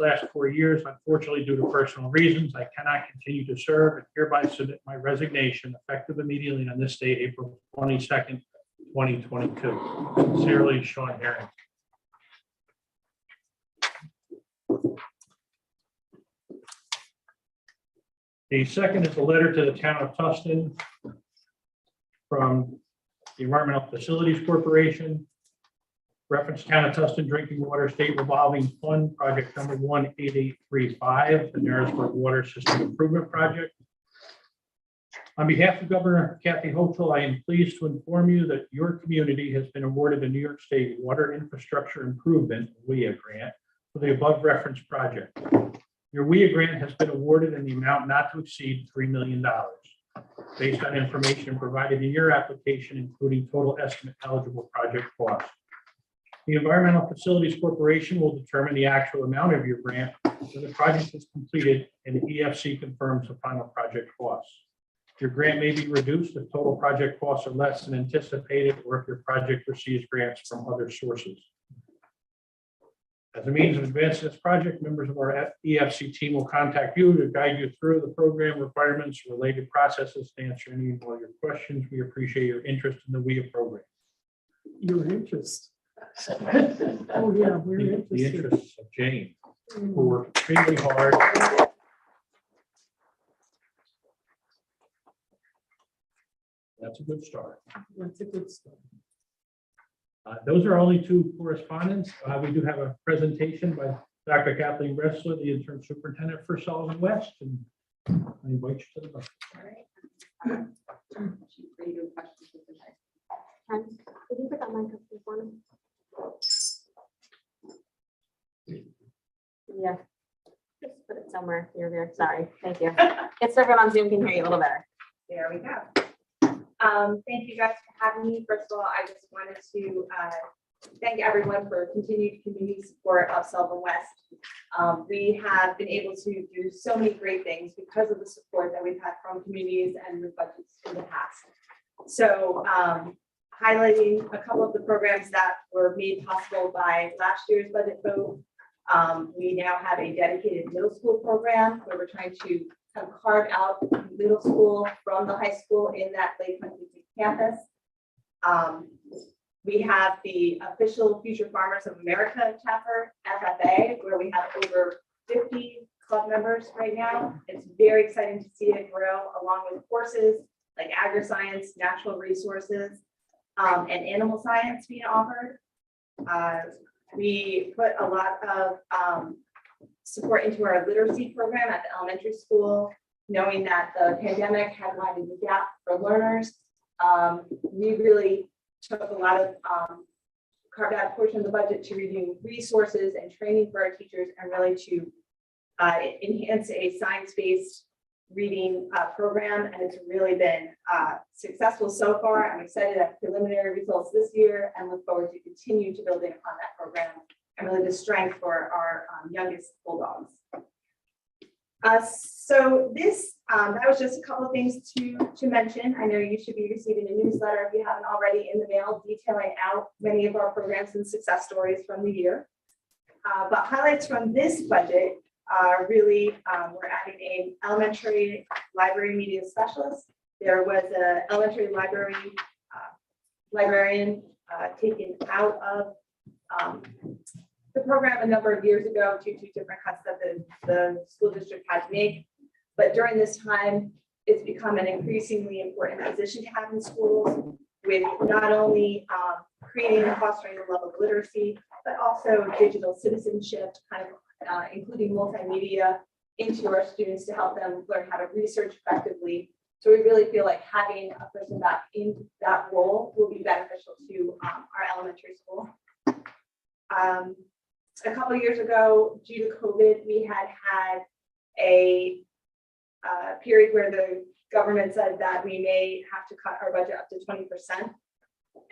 last 4 years. Unfortunately, due to personal reasons, I cannot continue to serve and hereby submit my resignation effective immediately on this date, April 22nd, 2022. Sincerely, Sean Herring. The second is a letter to the town of Tusten from the Environmental Facilities Corporation. Reference Town of Tusten Drinking Water State Revolving Fund, project number 18835, the Narrowsburg Water System Improvement Project. On behalf of Governor Kathy Hochul, I am pleased to inform you that your community has been awarded the New York State Water Infrastructure Improvement WIA grant for the above referenced project. Your WIA grant has been awarded in the amount not to exceed $3 million, based on information provided in your application, including total estimate eligible project costs. The Environmental Facilities Corporation will determine the actual amount of your grant when the project is completed and the EFC confirms the final project costs. Your grant may be reduced if total project costs are less than anticipated or if your project receives grants from other sources. As a means of advancing this project, members of our EFC team will contact you to guide you through the program requirements, related processes, to answer any and all your questions. We appreciate your interest in the WIA program. Your interest. Oh, yeah, we're The interested. interests of Jane, who worked extremely hard. That's a good start. That's a good start. Those are only two correspondents. We do have a presentation by Dr. Kathleen Bressler, the interim superintendent for Sullivan West, and I invite you to the mic. Could you put that mic up for me? Yeah, just put it somewhere near there. Sorry, thank you. It's so everyone on Zoom can hear you a little better. There we go. Thank you guys for having me. First of all, I just wanted to thank everyone for continued community support of Sullivan West. We have been able to do so many great things because of the support that we've had from communities and the budgets in the past. So highlighting a couple of the programs that were made possible by last year's budget vote. We now have a dedicated middle school program where we're trying to kind of carve out middle school from the high school in that Lake Country campus. We have the official Future Farmers of America chapter, FFA, where we have over 50 club members right now. It's very exciting to see it grow, along with courses like agri-science, natural resources, and animal science being offered. We put a lot of support into our literacy program at the elementary school, knowing that the pandemic had widened the gap for learners. We really took a lot of carved out a portion of the budget to review resources and training for our teachers, and really to enhance a science-based reading program, and it's really been successful so far. I'm excited at preliminary results this year and look forward to continue to building upon that program and really the strength for our youngest bulldogs. So this, that was just a couple of things to mention. I know you should be receiving a newsletter if you haven't already in the mail, detailing out many of our programs and success stories from the year. But highlights from this budget really, we're adding an elementary library media specialist. There was an elementary librarian taken out of the program a number of years ago due to different cuts that the school district had to make. But during this time, it's become an increasingly important position to have in schools, with not only creating and fostering a love of literacy, but also digital citizenship, kind of including multimedia into our students to help them learn how to research effectively. So we really feel like having a person back in that role will be beneficial to our elementary school. A couple of years ago, due to COVID, we had a period where the government said that we may have to cut our budget up to 20%.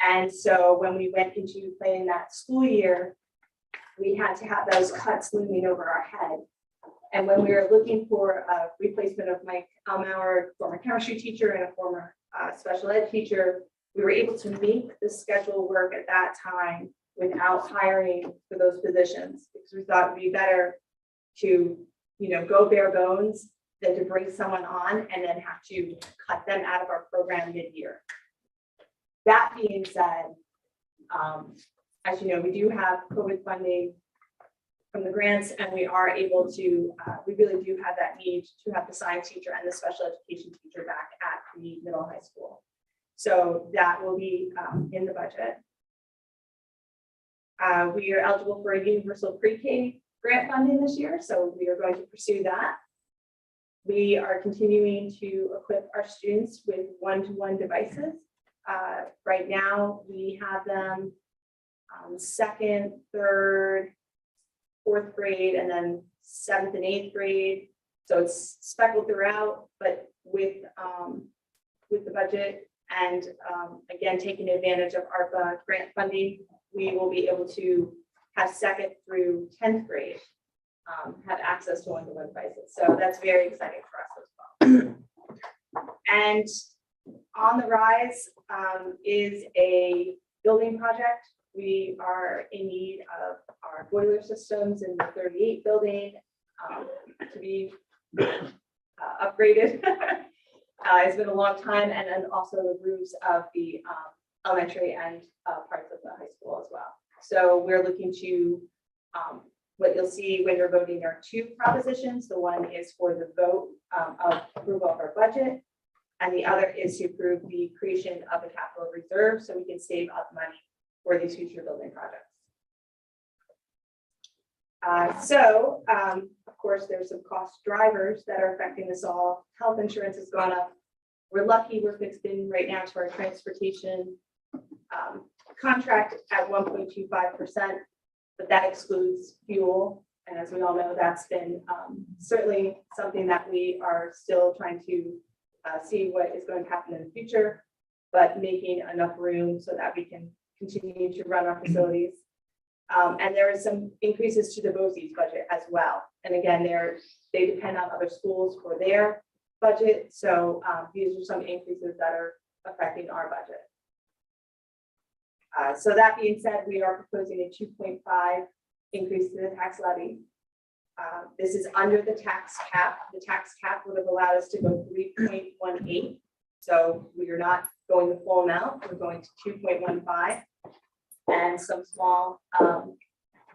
And so when we went into planning that school year, we had to have those cuts looming over our head. And when we were looking for a replacement of Mike Elmauer, former chemistry teacher and a former special ed teacher, we were able to make the schedule work at that time without hiring for those positions, because we thought it would be better to, go bare bones than to bring someone on and then have to cut them out of our program mid-year. That being said, as you know, we do have COVID funding from the grants, and we are able to, we really do have that need to have the science teacher and the special education teacher back at the middle high school. So that will be in the budget. We are eligible for a universal pre-K grant funding this year, so we are going to pursue that. We are continuing to equip our students with one-to-one devices. Right now, we have them second, third, fourth grade, and then 7th and 8th grade. So it's speckled throughout, but with the budget and again, taking advantage of ARPA grant funding, we will be able to have 2nd through 10th grade have access to one-to-one devices. So that's very exciting for us as well. And on the rise is a building project. We are in need of our boiler systems in the 38 building to be upgraded. It's been a long time, and then also the roofs of the elementary and parts of the high school as well. So we're looking to, what you'll see when you're voting are 2 propositions. The one is for the vote of approval of our budget, and the other is to approve the creation of a capital reserve so we can save up money for these future building projects. Of course, there's some cost drivers that are affecting us all. Health insurance has gone up. We're lucky we're fixed in right now to our transportation contract at 1.25%, but that excludes fuel. And as we all know, that's been certainly something that we are still trying to see what is going to happen in the future, but making enough room so that we can continue to run our facilities. And there is some increases to the BOCES budget as well. And again, they depend on other schools for their budget. So these are some increases that are affecting our budget. So that being said, we are proposing a 2.5 increase to the tax levy. This is under the tax cap. The tax cap would have allowed us to go 3.18. So we are not going the full amount. We're going to 2.15. And some small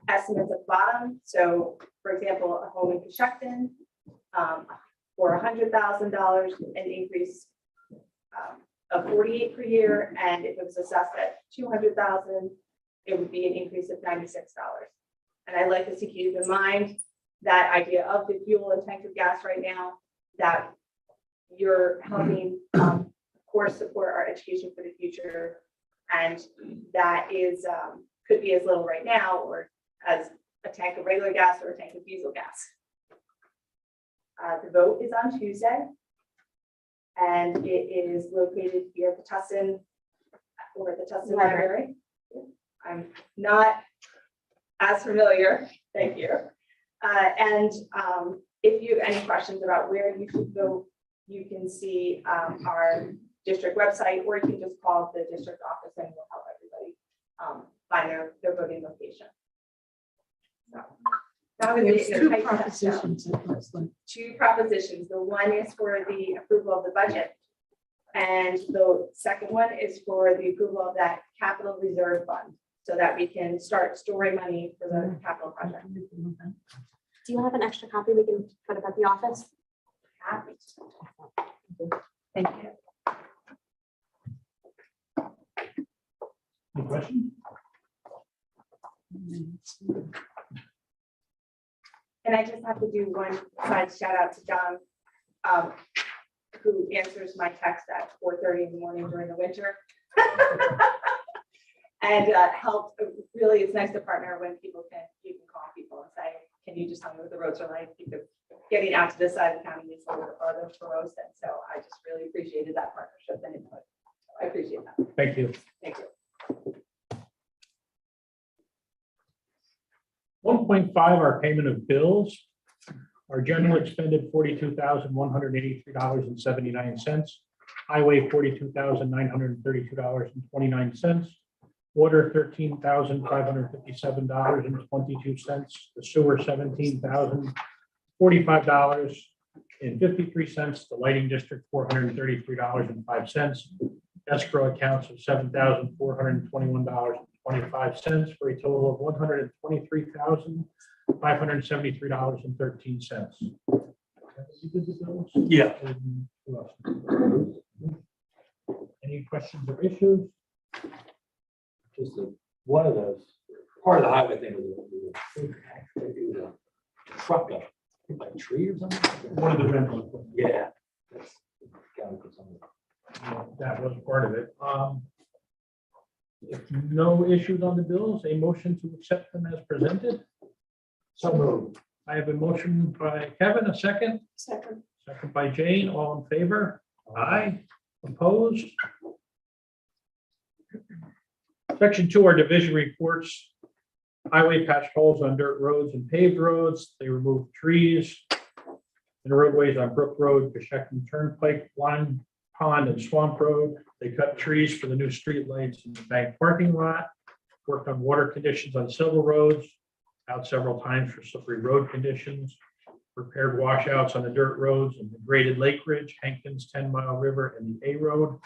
estimates at the bottom. So, for example, a home in Tusten for $100,000, an increase of 48 per year, and if it was assessed at 200,000, it would be an increase of $96. And I'd like us to keep in mind that idea of the fuel and tank of gas right now, that you're helping, of course, support our education for the future. And that is could be as little right now or as a tank of regular gas or a tank of diesel gas. The vote is on Tuesday, and it is located here at the Tusten or at the Tusten Library. I'm not as familiar. Thank you. And if you have any questions about where you should vote, you can see our district website, or you can just call the district office and we'll help everybody find their voting location. So, that was There's a 2 tight propositions. It looks like. 2 propositions. The one is for the approval of the budget, and the second one is for the approval of that capital reserve fund, so that we can start storing money for the capital project. Do you have an extra copy we can put up at the office? Happy to. Thank you. Any questions? And I just have to do one side shout out to John, who answers my text at 4:30 in the morning during the winter. And helped, really, it's nice to partner when you can call people and say, can you just tell me what the roads are like? Because getting out to this side of the county is a little farther for us. And so I just really appreciated that partnership and input. I appreciate that. Thank you. Thank you. 1.5, our payment of bills. Our general expended $42,183.79. Highway $42,932.29. Water $13,557.22. The sewer $17,000. $45.53. The lighting district, $433.05. Escrow accounts of $7,421.25 for a total of $123,573.13. Yeah. Any questions or issues? Just one of those, part of the highway thing was a truck, like tree or something. One of the rentals. Yeah. That's counted for something. That was part of it. If no issues on the bills, a motion to accept them as presented. So moved. I have a motion by Kevin, a second. Second. Second by Jane, all in favor? Aye. Opposed? Section 2 are division reports. Highway patched holes on dirt roads and paved roads. They removed trees and roadways on Brook Road, Coshecton Turnpike, One Pond and Swamp Road. They cut trees for the new street lights in the bank parking lot. Worked on water conditions on several roads, out several times for slippery road conditions. Repaired washouts on the dirt roads and the graded Lake Ridge, Hankins, 10 Mile River, and the A Road.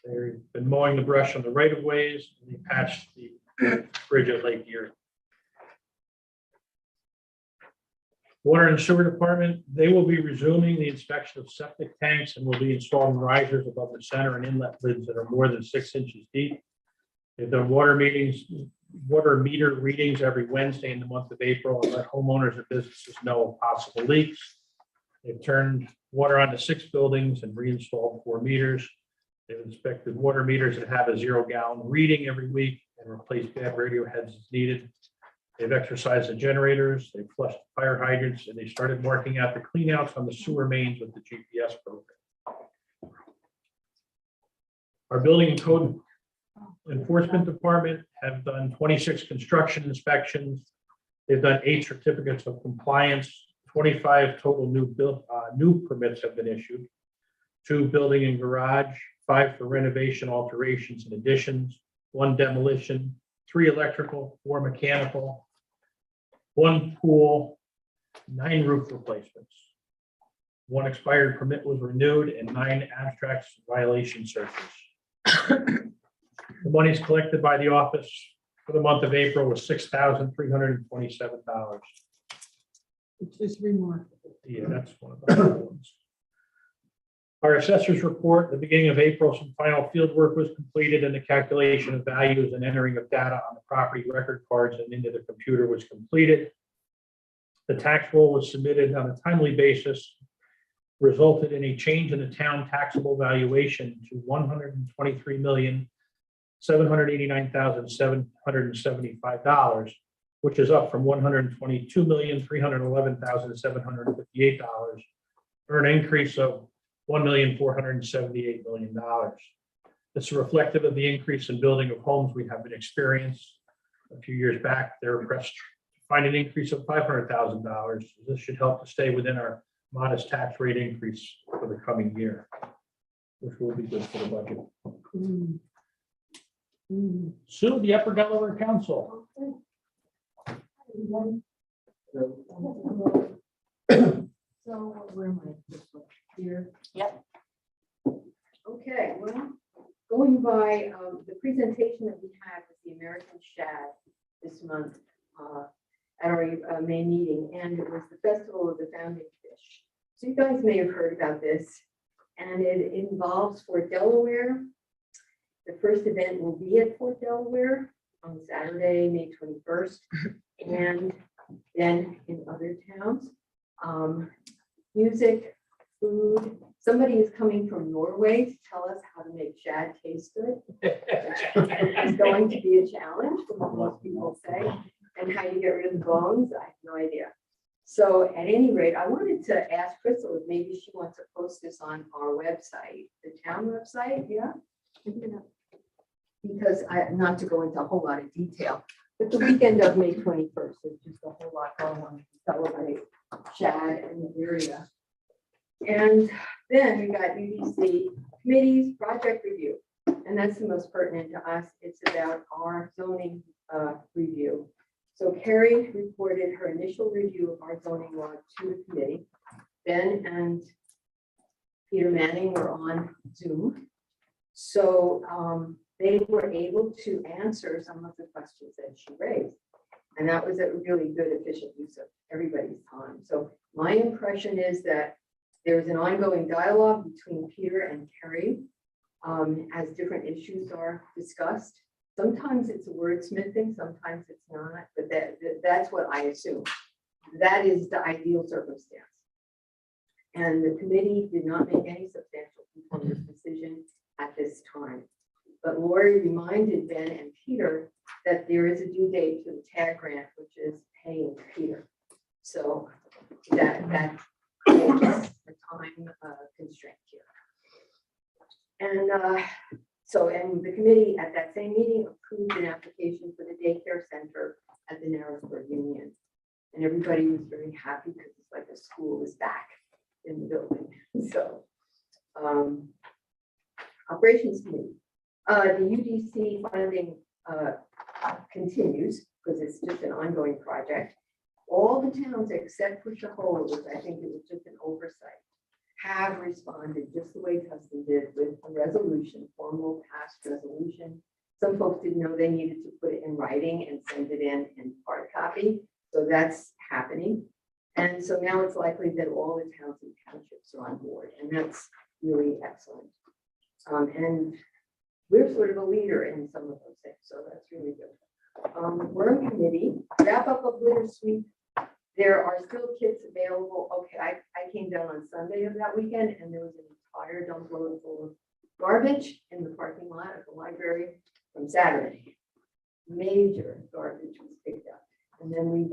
They've been mowing the brush on the right of ways, and they patched the bridge at Lake Erie. Water and Sewer Department, they will be resuming the inspection of septic tanks and will be installing risers above the center and inlet lids that are more than 6 inches deep. They've done water meter readings every Wednesday in the month of April and let homeowners and businesses know of possible leaks. They've turned water onto 6 buildings and reinstalled 4 meters. They've inspected water meters that have a 0-gallon reading every week and replaced bad radio heads as needed. They've exercised the generators, they've flushed fire hydrants, and they started marking out the cleanouts on the sewer mains with the GPS program. Our building and code enforcement department have done 26 construction inspections. They've done 8 certificates of compliance, 25 total new permits have been issued, 2 building and garage, 5 for renovation, alterations and additions, 1 demolition, 3 electrical, 4 mechanical, 1 pool, 9 roof replacements. 1 expired permit was renewed and 9 abstracts violation searches. The monies collected by the office for the month of April was $6,327. Which is remarkable. Yeah, that's one of the hard ones. Our assessors report, at the beginning of April, some final field work was completed and the calculation of values and entering of data on the property record cards and into the computer was completed. The tax roll was submitted on a timely basis, resulted in a change in the town taxable valuation to $123,789,775, which is up from $122,311,758, or an increase of $1,478,000,000. This is reflective of the increase in building of homes we have been experienced. A few years back, they were pressed to find an increase of $500,000. This should help to stay within our modest tax rate increase for the coming year, which will be good for the budget. Mm. Mm. Sue, the Upper Delaware Council. So where am I? Here? Yep. Okay, well, going by the presentation that we had with the American Shad this month at our May meeting, and it was the Festival of the Founding Fish. So you guys may have heard about this, and it involves Fort Delaware. The first event will be at Fort Delaware on Saturday, May 21st, and then in other towns. Music, food. Somebody is coming from Norway to tell us how to make shad taste good. It's going to be a challenge, from what most people say, and how you get rid of the bones. I have no idea. So at any rate, I wanted to ask Crystal if maybe she wants to post this on our website, the town website, yeah? Because not to go into a whole lot of detail, but the weekend of May 21st, there's just a whole lot going on to celebrate shad in the area. And then we got UDC committees, project review, and that's the most pertinent to us. It's about our zoning review. So Carrie reported her initial review of our zoning law to the committee. Ben and Peter Manning were on Zoom. So they were able to answer some of the questions that she raised. And that was a really good, efficient use of everybody's time. So my impression is that there's an ongoing dialogue between Peter and Carrie as different issues are discussed. Sometimes it's wordsmithing, sometimes it's not, but that's what I assume. That is the ideal circumstance. And the committee did not make any substantial conformance decision at this time. But Lori reminded Ben and Peter that there is a due date to the tag grant, which is paying Peter. So that is the time constraint here. And and the committee at that same meeting approved an application for the daycare center at the Narrowsburg Union. And everybody was very happy because it's like a school is back in the building. So operations committee, the UDC funding continues because it's just an ongoing project. All the towns except for Shahola, which I think it was just an oversight, have responded just the way Tusten did with a resolution, formal passed resolution. Some folks didn't know they needed to put it in writing and send it in hard copy. So that's happening. And so now it's likely that all the towns and townships are on board, and that's really excellent. And we're sort of a leader in some of those things, so that's really good. Worm committee, wrap up of litter sweep. There are still kits available. Okay, I came down on Sunday of that weekend, and there was an entire dump load full of garbage in the parking lot at the library from Saturday. Major garbage was picked up. And then we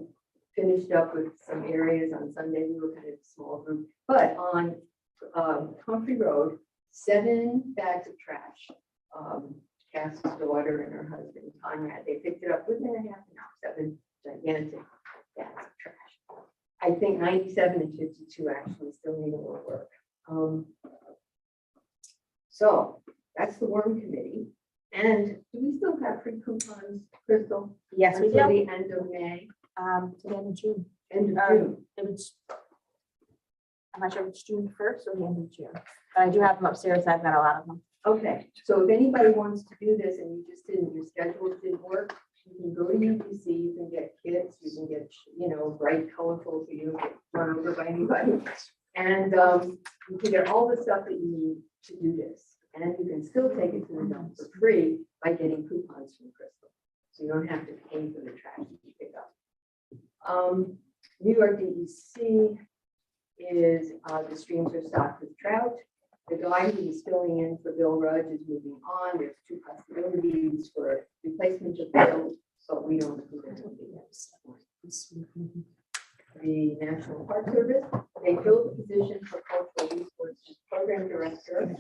finished up with some areas on Sunday. We were kind of a small group, but on Humphrey Road, 7 bags of trash. Cass's daughter and her husband, Conrad, they picked it up within a half an hour, 7 gigantic bags of trash. I think 97 and 52 actually still need a little work. So that's the worm committee. And do we still have free coupons, Crystal? Yes, we Until do. the end of May, To the end of June. end of June. It was, I'm not sure if it's June 1st or the end of June, but I do have them upstairs. I've got a lot of them. Okay, so if anybody wants to do this and you just didn't, your schedule didn't work, you can go to UPC, you can get kits, you can get, bright, colorful, so you don't get run over by anybody. And you can get all the stuff that you need to do this. And you can still take it to the dump for free by getting coupons from Crystal. So you don't have to pay for the trash that you pick up. New York DEC is the streams are stocked with trout. The guy who is filling in for Bill Rudge is moving on. There's 2 possibilities for replacement of Bill, but we don't know who they're going to be. The National Park Service, they filled the position for cultural resources program director.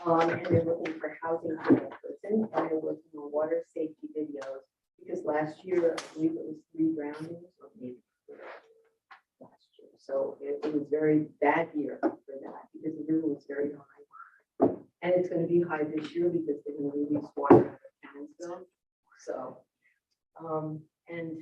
And they're looking for housing for that person, and they're working on water safety videos, because last year, I believe it was 3 drownings, or maybe 4 last year. So it was a very bad year for that, because the river was very high. And it's going to be high this year because they're going to release water out of Townsville. So, and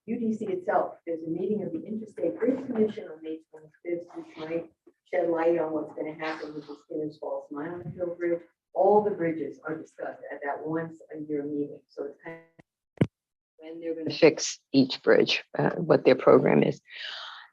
UDC itself, there's a meeting of the Interstate Bridge Commission on May 25th, which might shed light on what's going to happen with the Skinners Falls Mile Hill Bridge. All the bridges are discussed at that once-a-year meeting. So it's kind of when they're going to fix each bridge, what their program is.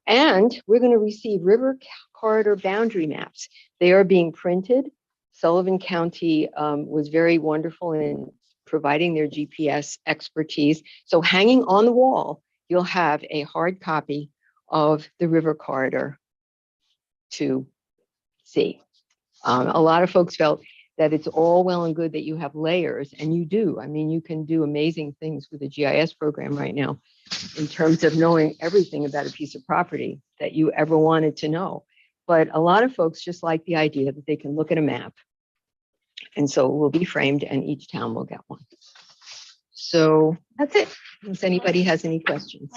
And we're going to receive river corridor boundary maps. They are being printed. Sullivan County was very wonderful in providing their GPS expertise. So hanging on the wall, you'll have a hard copy of the river corridor to see. A lot of folks felt that it's all well and good that you have layers, and you do. I mean, you can do amazing things with the GIS program right now in terms of knowing everything about a piece of property that you ever wanted to know. But a lot of folks just like the idea that they can look at a map, and so it will be framed and each town will get one. So that's it. If anybody has any questions.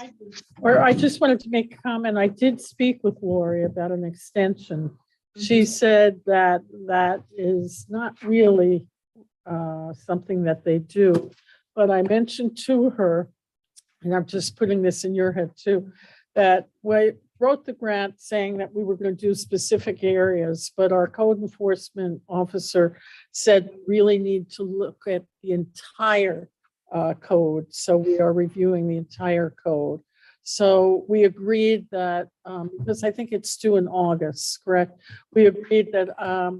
Or I just wanted to make a comment. I did speak with Lori about an extension. She said that that is not really something that they do. But I mentioned to her and I'm just putting this in your head too, that we wrote the grant saying that we were going to do specific areas, but our code enforcement officer said we really need to look at the entire code. So we are reviewing the entire code. So we agreed that, because I think it's due in August, correct? We agreed that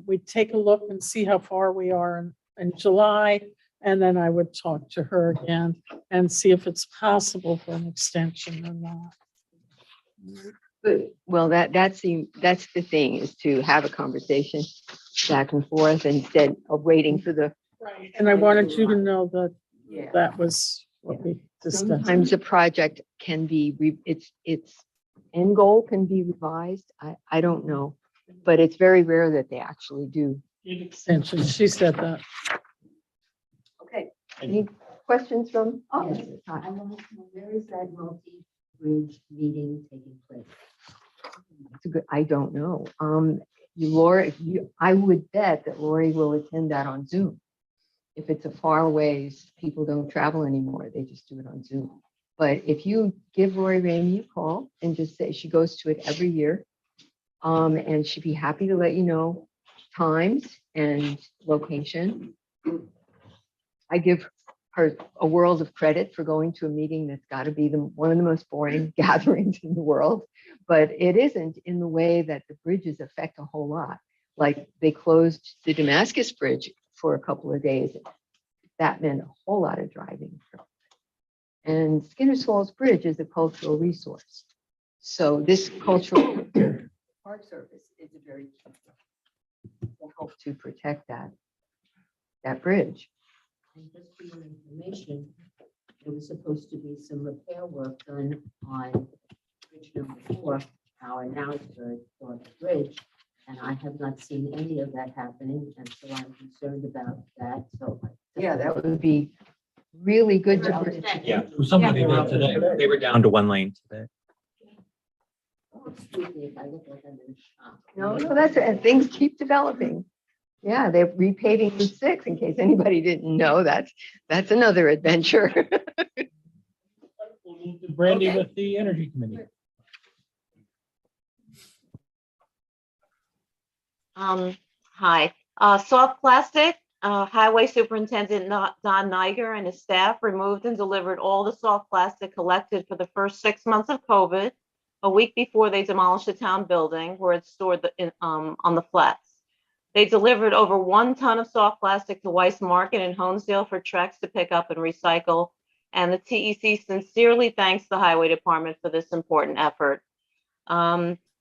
we'd take a look and see how far we are in July. And then I would talk to her again and see if it's possible for an extension or not. Good. Well, that's the thing, is to have a conversation back and forth instead of waiting for the. Right. And I wanted you to know that Yeah. that was what we discussed. Sometimes a project can be, its end goal can be revised. I don't know, but it's very rare that they actually do. Extension, she said that. Okay. Any questions from? Oh, Yes. I want to know, where is that multi-bridge meeting taking place? it's a good, I don't know. Laura, I would bet that Lori will attend that on Zoom. If it's a far ways, people don't travel anymore. They just do it on Zoom. But if you give Lori Ramey a call and just say, she goes to it every year. And she'd be happy to let you know times and location. I give her a world of credit for going to a meeting that's got to be one of the most boring gatherings in the world. But it isn't, in the way that the bridges affect a whole lot. Like, they closed the Damascus Bridge for a couple of days. That meant a whole lot of driving. And Skinner's Falls Bridge is a cultural resource. So this cultural Park Service is a very key to help to protect that bridge. And just for your information, there was supposed to be some repair work done on bridge number 4, our now third bridge. And I have not seen any of that happening, and so I'm concerned about that, so. Yeah, that would be really good to. Yeah, somebody did today. They were down to one lane today. Oh, excuse me if I look like I'm in shock. No, that's it. And things keep developing. Yeah, they're repaving Route 6, in case anybody didn't know. That's another adventure. We'll move to Brandy Okay. with the Energy Committee. Hi, soft plastic, Highway Superintendent Don Niger and his staff removed and delivered all the soft plastic collected for the first 6 months of COVID, a week before they demolished the town building where it's stored on the flats. They delivered over 1 ton of soft plastic to Weiss Market in Honesdale for Trex to pick up and recycle. And the TEC sincerely thanks the Highway Department for this important effort.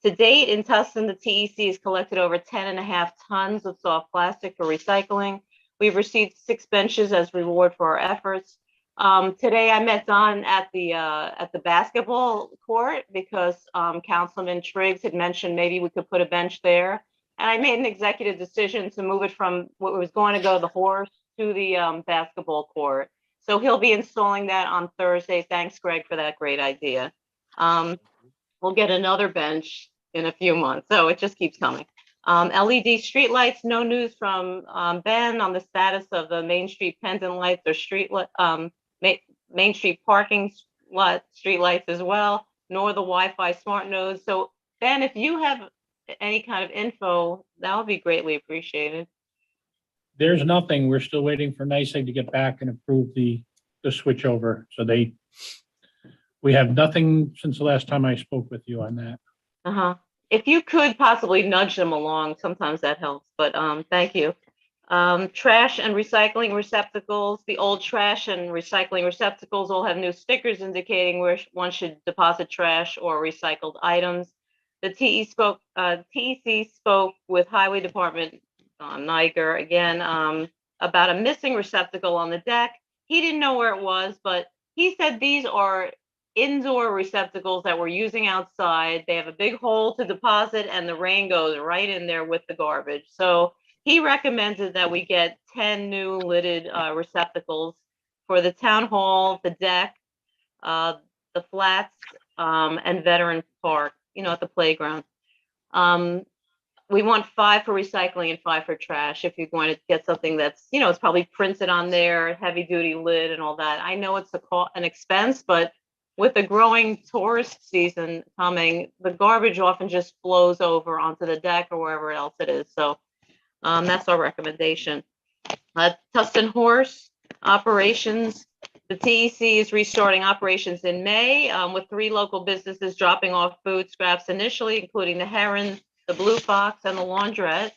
To date in Tusten, the TEC has collected over 10.5 tons of soft plastic for recycling. We've received 6 benches as reward for our efforts. Today I met Don at the basketball court because Councilman Triggs had mentioned maybe we could put a bench there. And I made an executive decision to move it from what was going to go the horse to the basketball court. So he'll be installing that on Thursday. Thanks, Greg, for that great idea. We'll get another bench in a few months, so it just keeps coming. LED streetlights, no news from Ben on the status of the Main Street pendant lights or Main Street parking lot streetlights as well, nor the Wi-Fi smart nodes. So Ben, if you have any kind of info, that would be greatly appreciated. There's nothing. We're still waiting for NICEAG to get back and approve the switch over. So we have nothing since the last time I spoke with you on that. If you could possibly nudge them along, sometimes that helps, but thank you. Trash and recycling receptacles. The old trash and recycling receptacles all have new stickers indicating where one should deposit trash or recycled items. The TEC spoke with Highway Department, Niger, again, about a missing receptacle on the deck. He didn't know where it was, but he said these are indoor receptacles that we're using outside. They have a big hole to deposit and the rain goes right in there with the garbage. So he recommended that we get 10 new lidded receptacles for the town hall, the deck, the flats, and Veteran Park, at the playground. We want 5 for recycling and 5 for trash. If you're going to get something that's, it's probably printed on there, heavy duty lid and all that. I know it's an expense, but with the growing tourist season coming, the garbage often just flows over onto the deck or wherever else it is. So that's our recommendation. Tusten Horse operations. The TEC is restarting operations in May with 3 local businesses dropping off food scraps initially, including the Heron, the Blue Fox, and the Laundrette.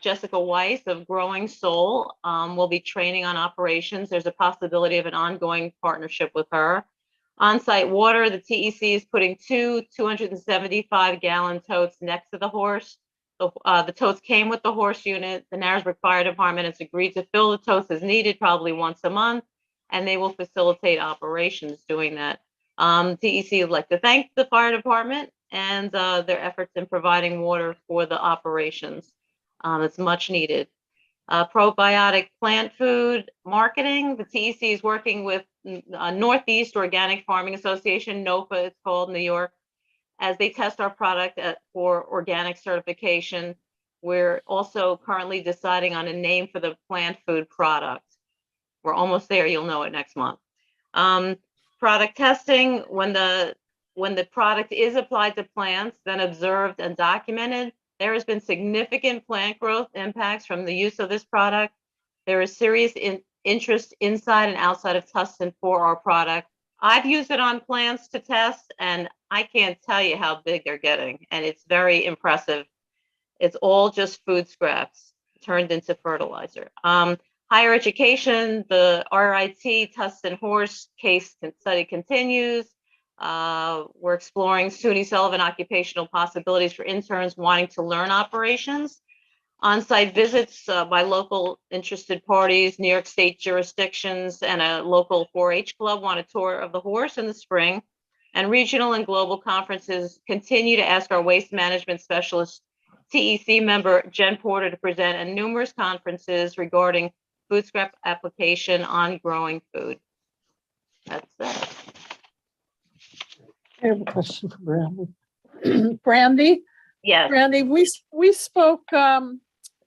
Jessica Weiss of Growing Soul will be training on operations. There's a possibility of an ongoing partnership with her. On-site water, the TEC is putting 2 275-gallon totes next to the horse. The totes came with the horse unit. The Narrowsburg Fire Department has agreed to fill the totes as needed, probably once a month, and they will facilitate operations doing that. TEC would like to thank the fire department and their efforts in providing water for the operations. It's much needed. Probiotic plant food marketing. The TEC is working with Northeast Organic Farming Association, NOFA it's called, New York, as they test our product for organic certification. We're also currently deciding on a name for the plant food product. We're almost there. You'll know it next month. Product testing, when the product is applied to plants, then observed and documented, there has been significant plant growth impacts from the use of this product. There is serious interest inside and outside of Tusten for our product. I've used it on plants to test, and I can't tell you how big they're getting, and it's very impressive. It's all just food scraps turned into fertilizer. Higher education, the RIT Tusten Horse case study continues. We're exploring SUNY Sullivan occupational possibilities for interns wanting to learn operations. On-site visits by local interested parties, New York State jurisdictions, and a local 4-H club want a tour of the horse in the spring. And regional and global conferences continue to ask our waste management specialist, TEC member Jen Porter, to present at numerous conferences regarding food scrap application on growing food. That's it. I have a question for Brandy. Brandy, Yes. Brandy, we spoke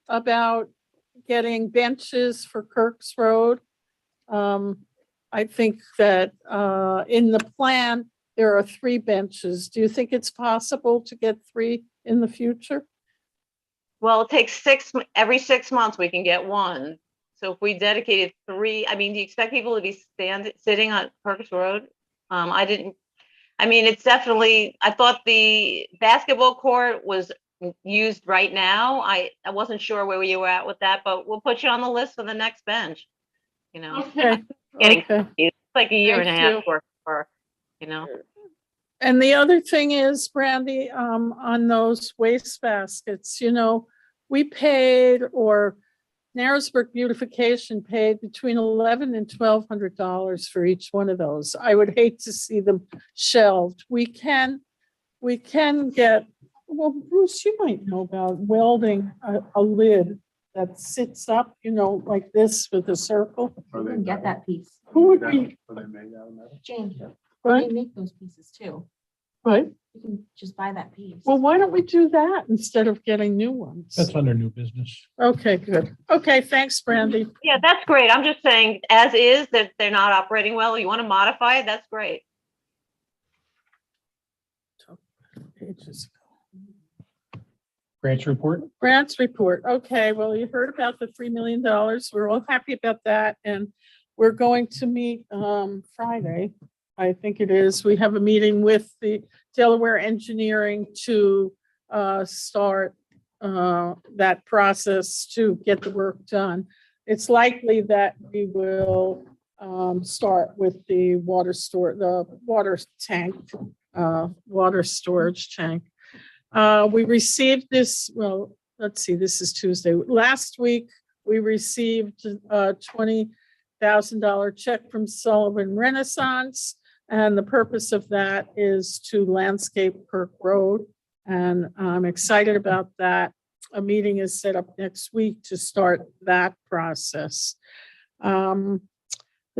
about getting benches for Kirk's Road. I think that in the plan, there are 3 benches. Do you think it's possible to get 3 in the future? Well, it takes every 6 months we can get 1. So if we dedicated 3, I mean, do you expect people to be sitting on Kirk's Road? It's definitely, I thought the basketball court was used right now. I wasn't sure where you were at with that, but we'll put you on the list for the next bench. Okay. Getting Okay. it's like a year and a Thank half you. worth for. And the other thing is, Brandy, on those waste baskets, we paid, or Narrowsburg Beautification paid between $1,100 and $1,200 for each one of those. I would hate to see them shelved. We can get, well, Bruce, you might know about welding a lid that sits up, like this with a circle. You can get that piece. Who would be, Jane, right? they make those pieces too. Right? You can just buy that piece. Well, why don't we do that instead of getting new ones? That's under new business. Okay, good. Okay, thanks, Brandy. Yeah, that's great. I'm just saying, as is, that they're not operating well. You want to modify it? That's great. Pages. Grants report? Grants report. Okay, well, you heard about the $3 million. We're all happy about that. And we're going to meet Friday, I think it is. We have a meeting with the Delaware Engineering to start that process to get the work done. It's likely that we will start with the water tank, water storage tank. We received this, well, let's see, this is Tuesday. Last week, we received a $20,000 check from Sullivan Renaissance. And the purpose of that is to landscape Kirk Road. And I'm excited about that. A meeting is set up next week to start that process. The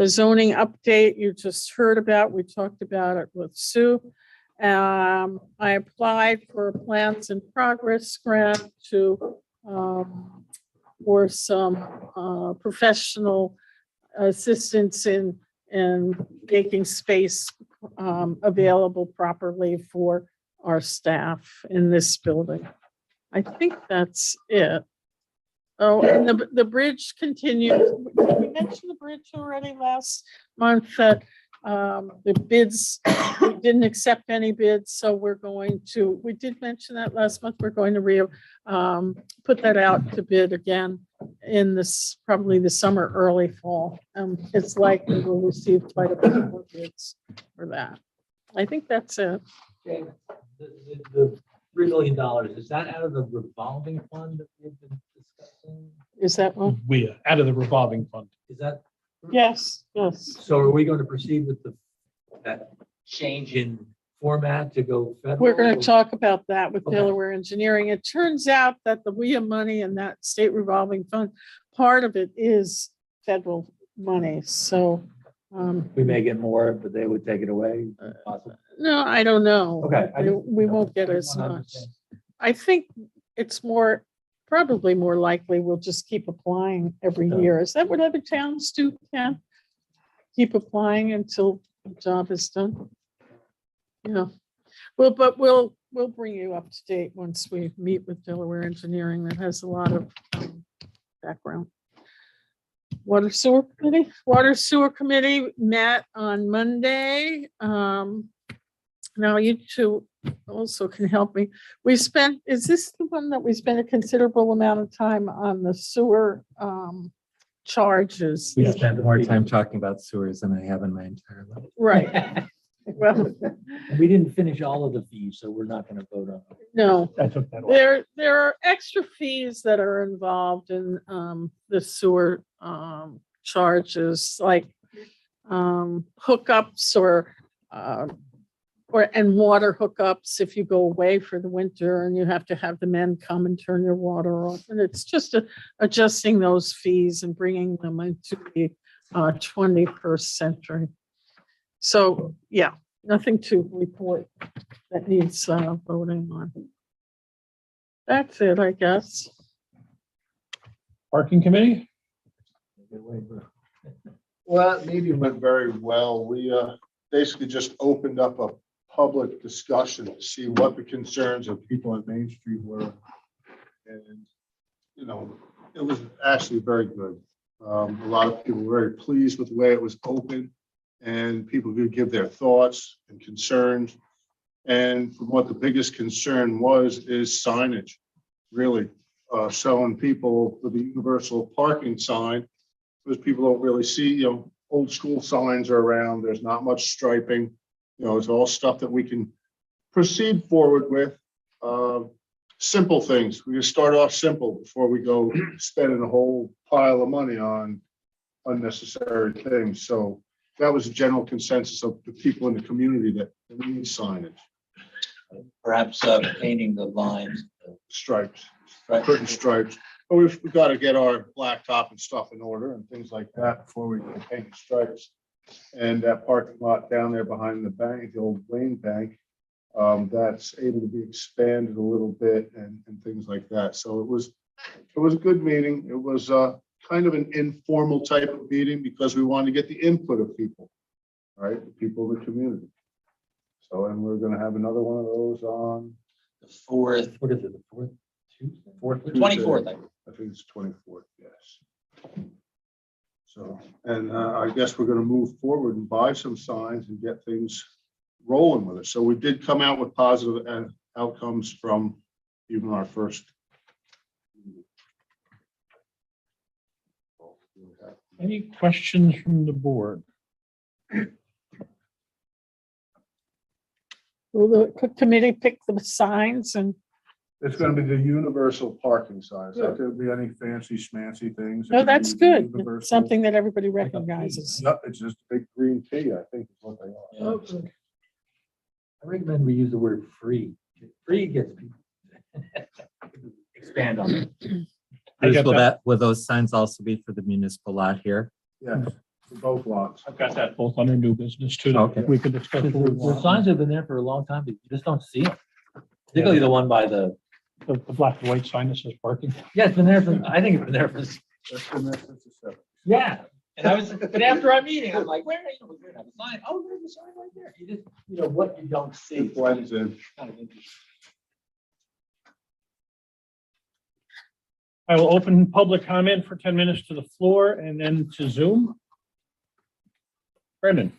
zoning update you just heard about, we talked about it with Sue. I applied for a plans in progress grant for some professional assistance in and making space available properly for our staff in this building. I think that's it. Oh, and the bridge continues. Did we mention the bridge already last month that the bids, we didn't accept any bids, so we did mention that last month. We're going to put that out to bid again in this, probably the summer, early fall. It's likely we'll receive quite a few more bids for that. I think that's it. Okay, the $3 million, is that out of the revolving fund that we've been discussing? Is that one? We, out of the revolving fund. Is that, Yes, yes. so are we going to proceed with that change in format to go federal? We're going to talk about that with Okay. Delaware Engineering. It turns out that the WIA money and that state revolving fund, part of it is federal money. So, We may get more, but they would take it away. Possibly. no, I don't know. Okay. I just- We won't get I as just wanna much. understand. I think it's probably more likely we'll just keep applying every Yeah. year. Is that what other towns do, Ken? Keep applying until the job is done? Yeah. Well, but we'll bring you up to date once we meet with Delaware Engineering. That has a lot of background. Water Sewer Committee met on Monday. Now you two also can help me. Is this the one that we spent a considerable amount of time on the sewer charges? We spent more time talking about sewers than I have in my entire life. Right. Well, We didn't finish all of the fees, so we're not going to vote on it. no, I took that off. there are extra fees that are involved in the sewer charges, like hookups and water hookups if you go away for the winter and you have to have the men come and turn your water off. And it's just adjusting those fees and bringing them into the 21st century. So, yeah, nothing to report that needs voting on. That's it, I guess. Parking committee? Well, that meeting went very well. We basically just opened up a public discussion to see what the concerns of people on Main Street were. And, it was actually very good. A lot of people were very pleased with the way it was open and people could give their thoughts and concerns. And what the biggest concern is signage, really, showing people with the universal parking sign, because people don't really see, old school signs are around. There's not much striping. It's all stuff that we can proceed forward with. Simple things. We just start off simple before we go spending a whole pile of money on unnecessary things. So that was a general consensus of the people in the community that we need signage, Perhaps painting the lines. stripes, Right. curtain stripes. But we've got to get our blacktop and stuff in order and things like that before we can paint the stripes. And that parking lot down there behind the bank, the old Wayne Bank, that's able to be expanded a little bit and things like that. So it was a good meeting. It was kind of an informal type of meeting because we wanted to get the input of people, right? The people of the community. So, and we're going to have another one of those on The 4th, what is it, the 4th Tuesday? 4th, 24th, I think. I think it's 24th, yes. So, and I guess we're going to move forward and buy some signs and get things rolling with it. So we did come out with positive outcomes from even our first. Any questions from the board? Will the committee pick the signs and It's going to be the universal parking signs. Not going to be any fancy schmancy things. no, that's good. Universal. Something that everybody recognizes. Yep, it's just a big green T, I think is what they are. Yeah. I recommend we use the word free. Free gets people. Expand on it. I got Will those signs also be for the municipal lot here? Yes, for both lots. I've got that both under new business too. Okay. We could discuss. what we The want. signs have been there for a long time, but you just don't see them. Particularly the one by the, The black and white sign that says parking. yeah, it's been there for, I think it's been there for, That's been there since the 70s. yeah, And I was, but after our meeting, I'm like, where, we're gonna have a sign. Oh, there's a sign right there. You just, what you don't see. It blends in. Kind of interesting. I will open public comment for 10 minutes to the floor and then to Zoom. Brendan.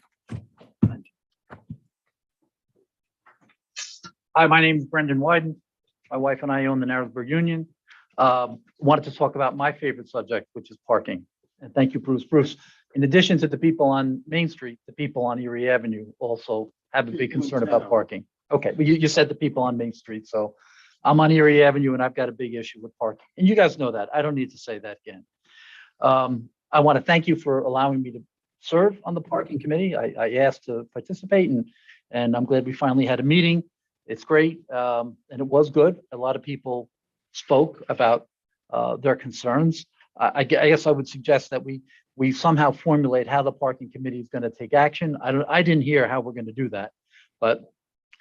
Hi, my name is Brendan Wyden. My wife and I own the Narrowsburg Union. Wanted to talk about my favorite subject, which is parking. And thank you, Bruce. Bruce, in addition to the people on Main Street, the people on Erie Avenue also have a big concern about parking. Okay, but you said the people on Main Street, so I'm on Erie Avenue and I've got a big issue with parking. And you guys know that. I don't need to say that again. I want to thank you for allowing me to serve on the parking committee. I asked to participate and I'm glad we finally had a meeting. It's great, and it was good. A lot of people spoke about their concerns. I guess I would suggest that we somehow formulate how the parking committee is going to take action. I didn't hear how we're going to do that, but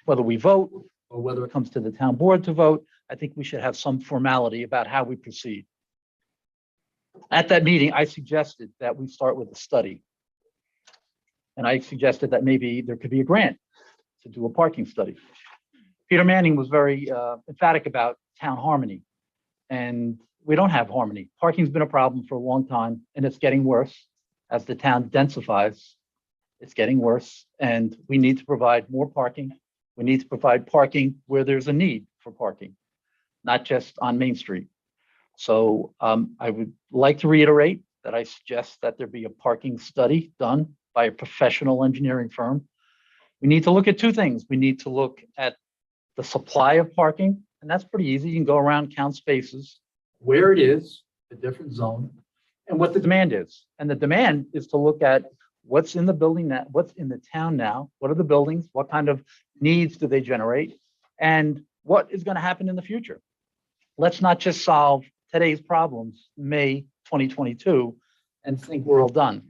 whether we vote or whether it comes to the town board to vote, I think we should have some formality about how we proceed. At that meeting, I suggested that we start with a study. And I suggested that maybe there could be a grant to do a parking study. Peter Manning was very emphatic about town harmony. And we don't have harmony. Parking's been a problem for a long time and it's getting worse. As the town densifies, it's getting worse. And we need to provide more parking. We need to provide parking where there's a need for parking, not just on Main Street. So I would like to reiterate that I suggest that there be a parking study done by a professional engineering firm. We need to look at two things. We need to look at the supply of parking, and that's pretty easy. You can go around, count spaces, where it is, a different zone, and what the demand is. And the demand is to look at what's in the building now, what's in the town now, what are the buildings, what kind of needs do they generate, and what is going to happen in the future. Let's not just solve today's problems, May 2022, and think we're all done.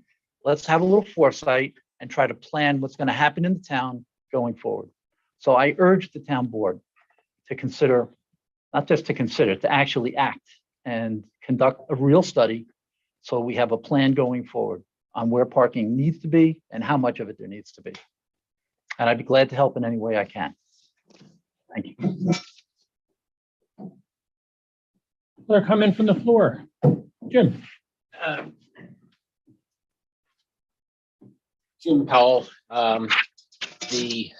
Let's have a little foresight and try to plan what's going to happen in the town going forward. So I urge the town board to consider, not just to consider, to actually act and conduct a real study so we have a plan going forward on where parking needs to be and how much of it there needs to be. And I'd be glad to help in any way I can. Thank you. They're coming from the floor. Jim. Jim Powell, the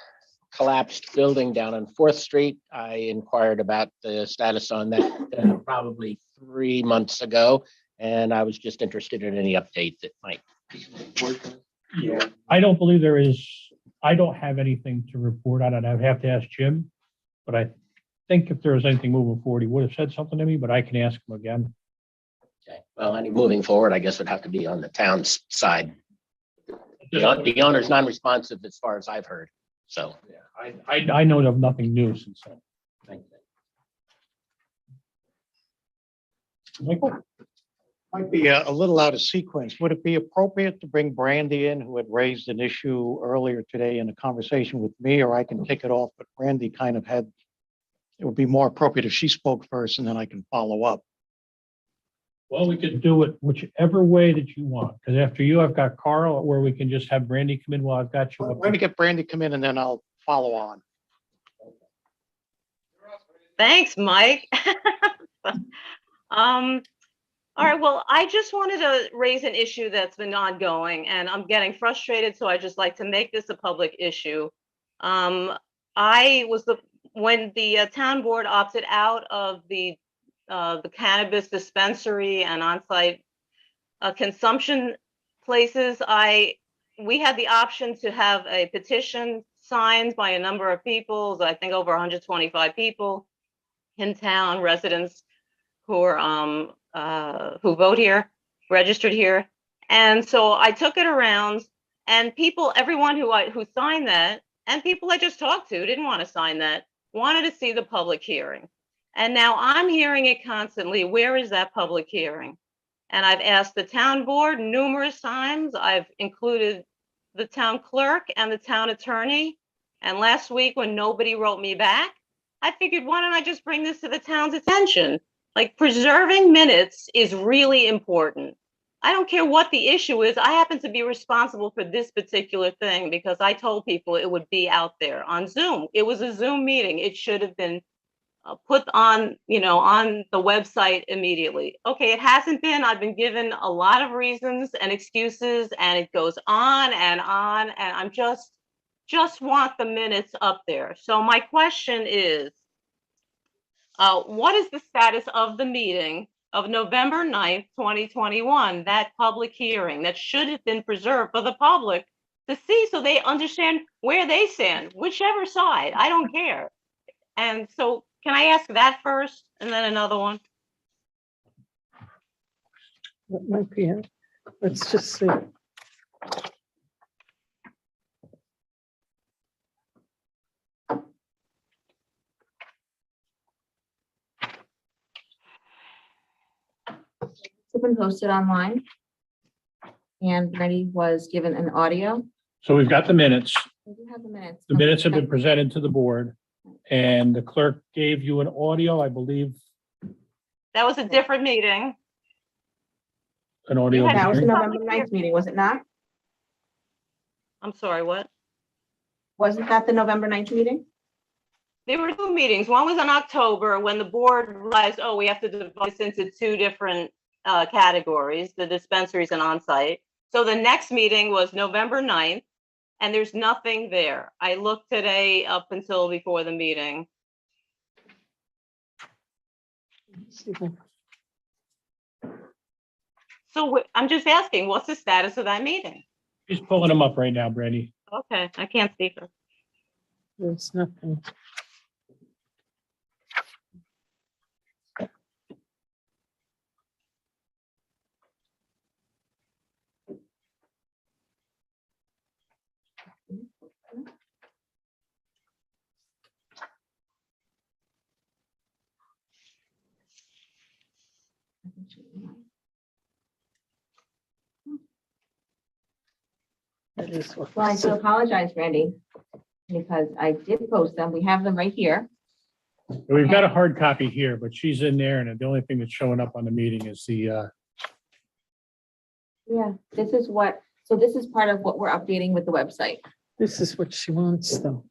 collapsed building down on 4th Street. I inquired about the status on that probably 3 months ago, and I was just interested in any update that might. Yeah, I don't believe there is, I don't have anything to report on it. I would have to ask Jim, but I think if there was anything moving forward, he would have said something to me, but I can ask him again. Okay, well, any moving forward, I guess would have to be on the town's side. The owner's non-responsive as far as I've heard, so. Yeah, I know of nothing new since then. Thank you. Michael? Might be a little out of sequence. Would it be appropriate to bring Brandy in, who had raised an issue earlier today in a conversation with me, or I can kick it off, but Brandy kind of had, it would be more appropriate if she spoke first and then I can follow up. Well, we could do it whichever way that you want, because after you, I've got Carl, where we can just have Brandy come in while I've got you. Why don't we get Brandy come in and then I'll follow on. Thanks, Mike. All right, well, I just wanted to raise an issue that's been ongoing and I'm getting frustrated, so I just like to make this a public issue. When the town board opted out of the cannabis dispensary and on-site consumption places, we had the option to have a petition signed by a number of people, I think over 125 people in town, residents who are who vote here, registered here. And so I took it around, and people, everyone who signed that, and people I just talked to didn't want to sign that, wanted to see the public hearing. And now I'm hearing it constantly. Where is that public hearing? And I've asked the town board numerous times. I've included the town clerk and the town attorney. And last week, when nobody wrote me back, I figured, why don't I just bring this to the town's attention? Like, preserving minutes is really important. I don't care what the issue is. I happen to be responsible for this particular thing because I told people it would be out there on Zoom. It was a Zoom meeting. It should have been put on, on the website immediately. Okay, it hasn't been. I've been given a lot of reasons and excuses, and it goes on, and I'm just want the minutes up there. So my question is, what is the status of the meeting of November 9th, 2021, that public hearing that should have been preserved for the public to see so they understand where they stand, whichever side, I don't care. And so can I ask that first and then another one? That might be it. Let's just see. It's been posted online. And Brandy was given an audio. So we've got the minutes. We do have the minutes. The minutes have been presented to the board, and the clerk gave you an audio, I believe, That was a different meeting. an audio. had- That was the hearing. November 9th meeting, was it not? I'm sorry, what? Wasn't that the November 9th meeting? There were two meetings. One was in October when the board realized, oh, we have to divide this into two different categories, the dispensaries and on-site. So the next meeting was November 9th, and there's nothing there. I looked today up until before the meeting. So I'm just asking, what's the status of that meeting? He's pulling them up right now, Brandy. Okay, I can't see her. There's nothing. That is what. Well, I do apologize, Brandy, because I did post them. We have them right here. We've got a hard copy here, but she's in there, and the only thing that's showing up on the meeting is the, Yeah, this is what, so this is part of what we're updating with the website. This is what she wants, though.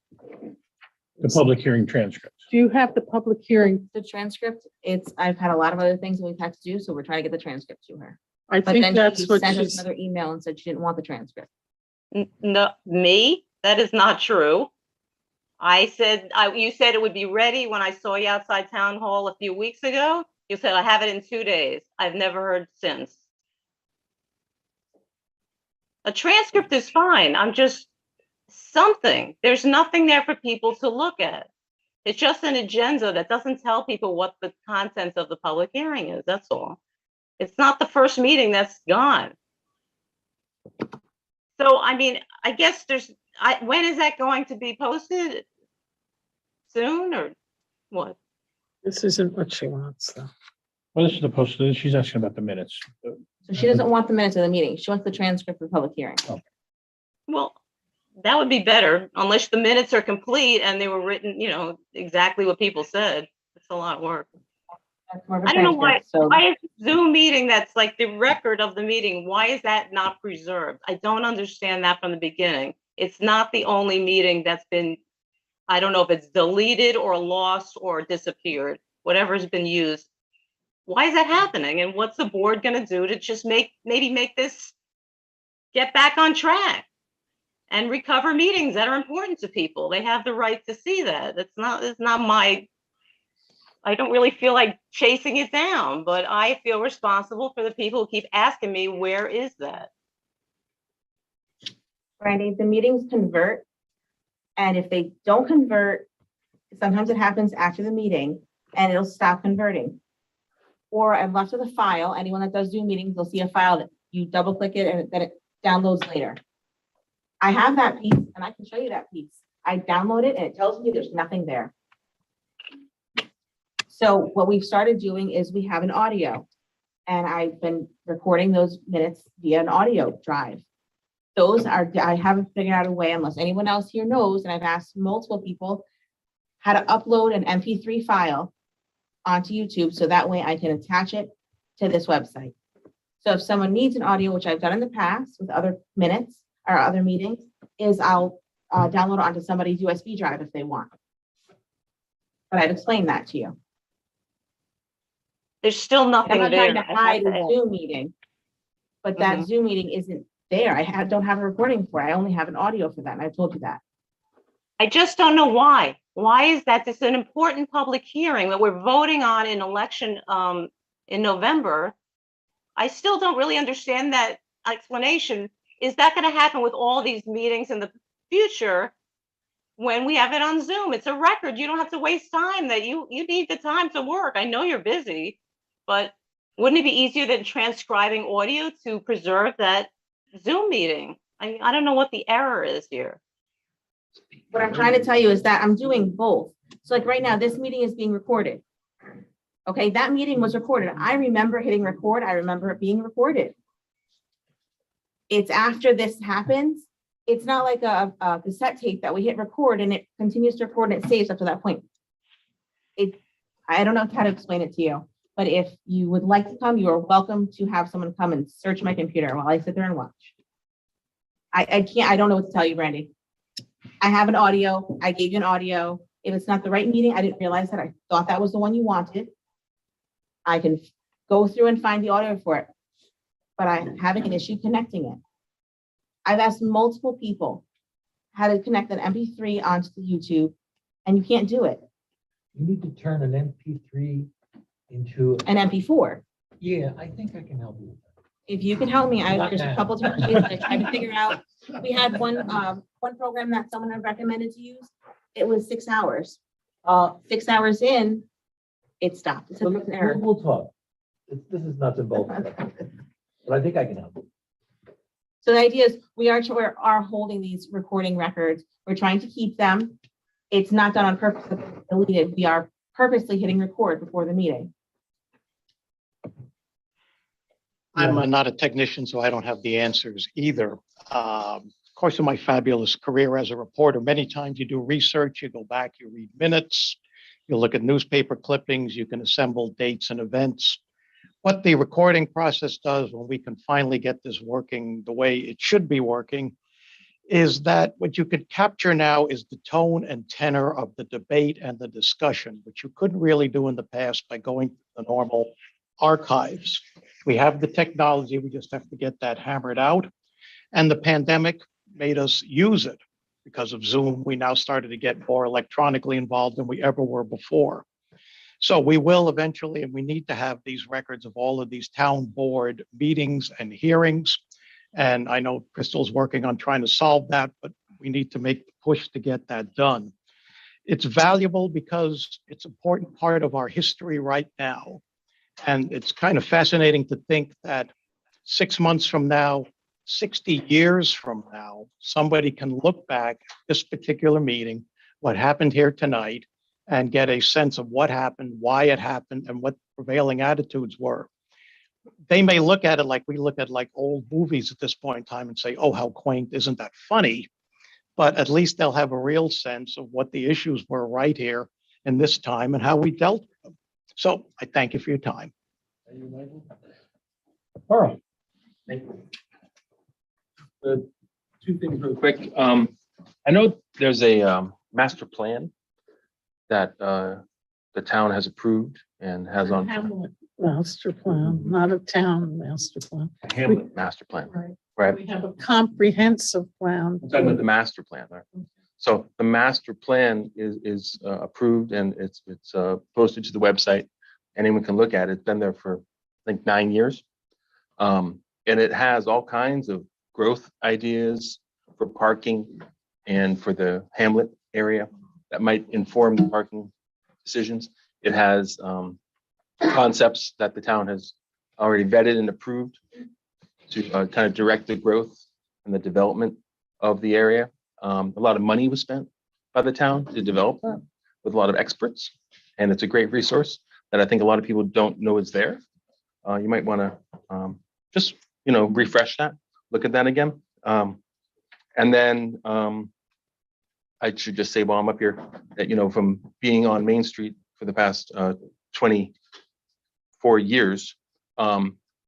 the public hearing transcript. Do you have the public hearing? The transcript, I've had a lot of other things that we've had to do, so we're trying to get the transcript to her. I But think then that's she what sent us she's, another email and said she didn't want the transcript. No, me? That is not true. I said, you said it would be ready when I saw you outside town hall a few weeks ago. You said I have it in 2 days. I've never heard since. A transcript is fine. I'm just something. There's nothing there for people to look at. It's just an agenda that doesn't tell people what the contents of the public hearing is. That's all. It's not the first meeting that's gone. So, I mean, I guess when is that going to be posted? Soon or what? this isn't what she wants, though. Well, this is the post, she's asking about the minutes. So she doesn't want the minutes of the meeting. She wants the transcript of the public hearing. Well, that would be better unless the minutes are complete and they were written, exactly what people said. It's a lot of work. That's more of a I don't know why, transcript, so- why is Zoom meeting that's like the record of the meeting, why is that not preserved? I don't understand that from the beginning. It's not the only meeting that's been, I don't know if it's deleted or lost or disappeared, whatever's been used. Why is that happening? And what's the board gonna do to just maybe make this get back on track and recover meetings that are important to people? They have the right to see that. It's not my, I don't really feel like chasing it down, but I feel responsible for the people who keep asking me, where is that? Brandy, the meetings convert. And if they don't convert, sometimes it happens after the meeting and it'll stop converting. Or I've left with a file. Anyone that does Zoom meetings, they'll see a file that you double click it and then it downloads later. I have that piece and I can show you that piece. I download it and it tells me there's nothing there. So what we've started doing is we have an audio and I've been recording those minutes via an audio drive. Those are, I haven't figured out a way, unless anyone else here knows, and I've asked multiple people how to upload an MP3 file onto YouTube so that way I can attach it to this website. So if someone needs an audio, which I've done in the past with other minutes or other meetings, is I'll download it onto somebody's USB drive if they want. But I've explained that to you. There's still I'm nothing not there. trying to I have hide to a ask. Zoom meeting, but that Mhm. Zoom meeting isn't there. Don't have a recording for it. I only have an audio for that, and I told you that. I just don't know why. Why is that? It's an important public hearing that we're voting on in election in November. I still don't really understand that explanation. Is that going to happen with all these meetings in the future when we have it on Zoom? It's a record. You don't have to waste time. That you need the time to work. I know you're busy, but wouldn't it be easier than transcribing audio to preserve that Zoom meeting? I don't know what the error is here. What I'm trying to tell you is that I'm doing both. So like right now, this meeting is being recorded. Okay, that meeting was recorded. I remember hitting record. I remember it being recorded. It's after this happens. It's not like a cassette tape that we hit record and it continues to record and it saves up to that point. I don't know how to explain it to you, but if you would like to come, you are welcome to have someone come and search my computer while I sit there and watch. I don't know what to tell you, Brandy. I have an audio. I gave you an audio. If it's not the right meeting, I didn't realize that. I thought that was the one you wanted. I can go through and find the audio for it, but I'm having an issue connecting it. I've asked multiple people how to connect an MP3 onto the YouTube, and you can't do it. You need to turn an MP3 into, An MP4. yeah, I think I can help you with that. If you can help me, Not there's a now. couple different ways I tried to figure out. We had one program that someone had recommended to use. It was 6 hours. 6 hours in, it stopped. It said We'll there's an error. we'll talk. This is nuts and bolts, but I think I can help you. So the idea is we are holding these recording records. We're trying to keep them. It's not done on purpose, to be deleted. We are purposely hitting record before the meeting. I'm not a technician, so I don't have the answers either. Of course, in my fabulous career as a reporter, many times you do research, you go back, you read minutes, you look at newspaper clippings, you can assemble dates and events. What the recording process does when we can finally get this working the way it should be working is that what you could capture now is the tone and tenor of the debate and the discussion, which you couldn't really do in the past by going to the normal archives. We have the technology, we just have to get that hammered out. And the pandemic made us use it. Because of Zoom, we now started to get more electronically involved than we ever were before. So we will eventually, and we need to have these records of all of these town board meetings and hearings. And I know Crystal's working on trying to solve that, but we need to make the push to get that done. It's valuable because it's an important part of our history right now. And it's kind of fascinating to think that 6 months from now, 60 years from now, somebody can look back at this particular meeting, what happened here tonight, and get a sense of what happened, why it happened, and what prevailing attitudes were. They may look at it like we look at like old movies at this point in time and say, oh, how quaint, isn't that funny? But at least they'll have a real sense of what the issues were right here in this time and how we dealt with them. So I thank you for your time. All right. Thank you. Two things real quick. I know there's a master plan that the town has approved and has on. Hamlet master plan, not a town master plan. Hamlet master plan, Right. right? We have a comprehensive plan. I'm talking about the master plan, right? So the master plan is approved and it's posted to the website. Anyone can look at it. It's been there for, I think, 9 years. And it has all kinds of growth ideas for parking and for the Hamlet area that might inform the parking decisions. It has concepts that the town has already vetted and approved to kind of direct the growth and the development of the area. A lot of money was spent by the town to develop that with a lot of experts, and it's a great resource that I think a lot of people don't know is there. You might want to just, refresh that, look at that again. And then I should just say while I'm up here that, from being on Main Street for the past 24 years,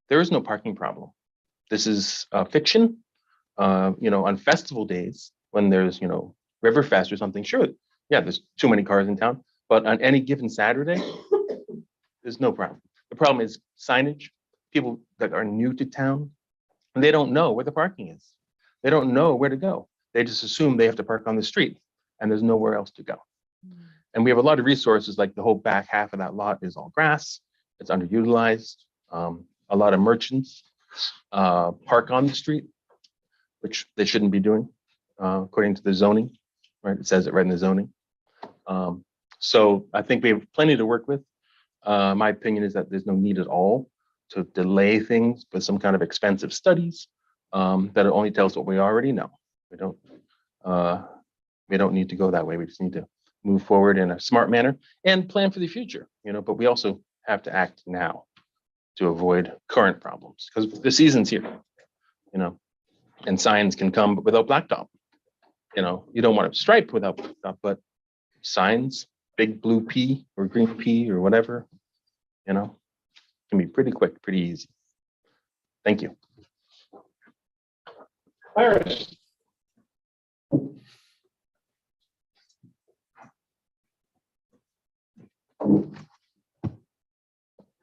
There is no parking problem. This is fiction. On festival days, when there's, Riverfest or something, sure, yeah, there's too many cars in town, but on any given Saturday, there's no problem. The problem is signage, people that are new to town, and they don't know where the parking is. They don't know where to go. They just assume they have to park on the street and there's nowhere else to go. And we have a lot of resources, like the whole back half of that lot is all grass. It's underutilized. A lot of merchants park on the street, which they shouldn't be doing, according to the zoning, right? It says it right in the zoning. So I think we have plenty to work with. My opinion is that there's no need at all to delay things with some kind of expensive studies that only tells what we already know. We don't need to go that way. We just need to move forward in a smart manner and plan for the future, but we also have to act now to avoid current problems, because the season's here, and signs can come without blacktop. You don't want to stripe without blacktop, but signs, big blue P or green P or whatever, can be pretty quick, pretty easy. Thank you. Iris. I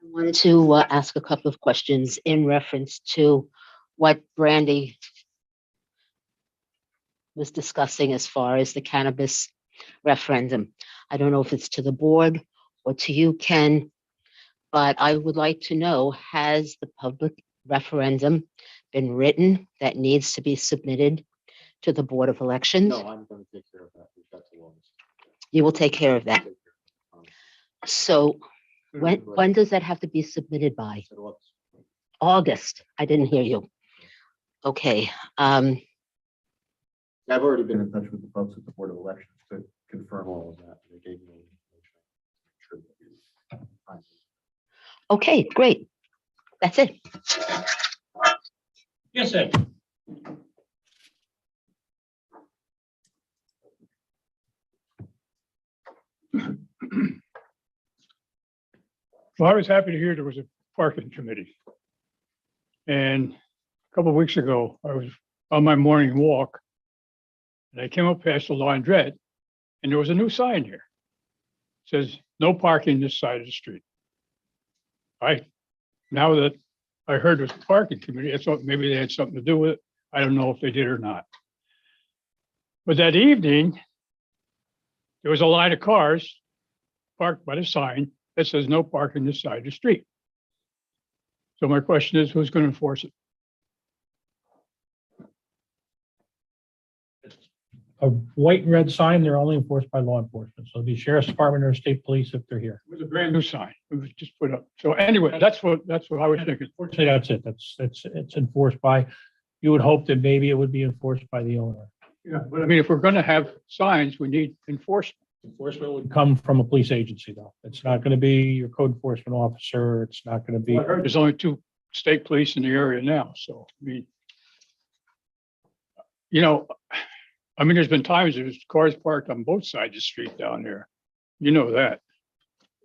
wanted to ask a couple of questions in reference to what Brandy was discussing as far as the cannabis referendum. I don't know if it's to the board or to you, Ken, but I would like to know, has the public referendum been written that needs to be submitted to the Board of Elections? No, I'm going to take care of that. We've got the laws. You will take care of that. So when does that have to be submitted by? August. I didn't hear you. Okay. I've already been in touch with the folks at the Board of Elections to confirm all of that. They gave me information. Okay, great. That's it. Yes, Ed. Well, I was happy to hear there was a parking committee. And a couple of weeks ago, I was on my morning walk and I came up past the laundrette and there was a new sign here. It says, no parking this side of the street. Now that I heard it was a parking committee, I thought maybe they had something to do with it. I don't know if they did or not. But that evening, there was a line of cars parked by the sign that says no parking this side of the street. So my question is, who's going to enforce it? A white and red sign, they're only enforced by law enforcement. So the sheriff's department or state police if they're here. It was a brand new sign. It was just put up. So anyway, that's what I was thinking. Unfortunately, that's it. It's enforced by, you would hope that maybe it would be enforced by the owner. Yeah, but I mean, if we're going to have signs, we need enforcement. Enforcement would come from a police agency though. It's not going to be your code enforcement officer. It's not going to be. I heard there's only 2 state police in the area now. So, I mean, there's been times there's cars parked on both sides of the street down there. You know that.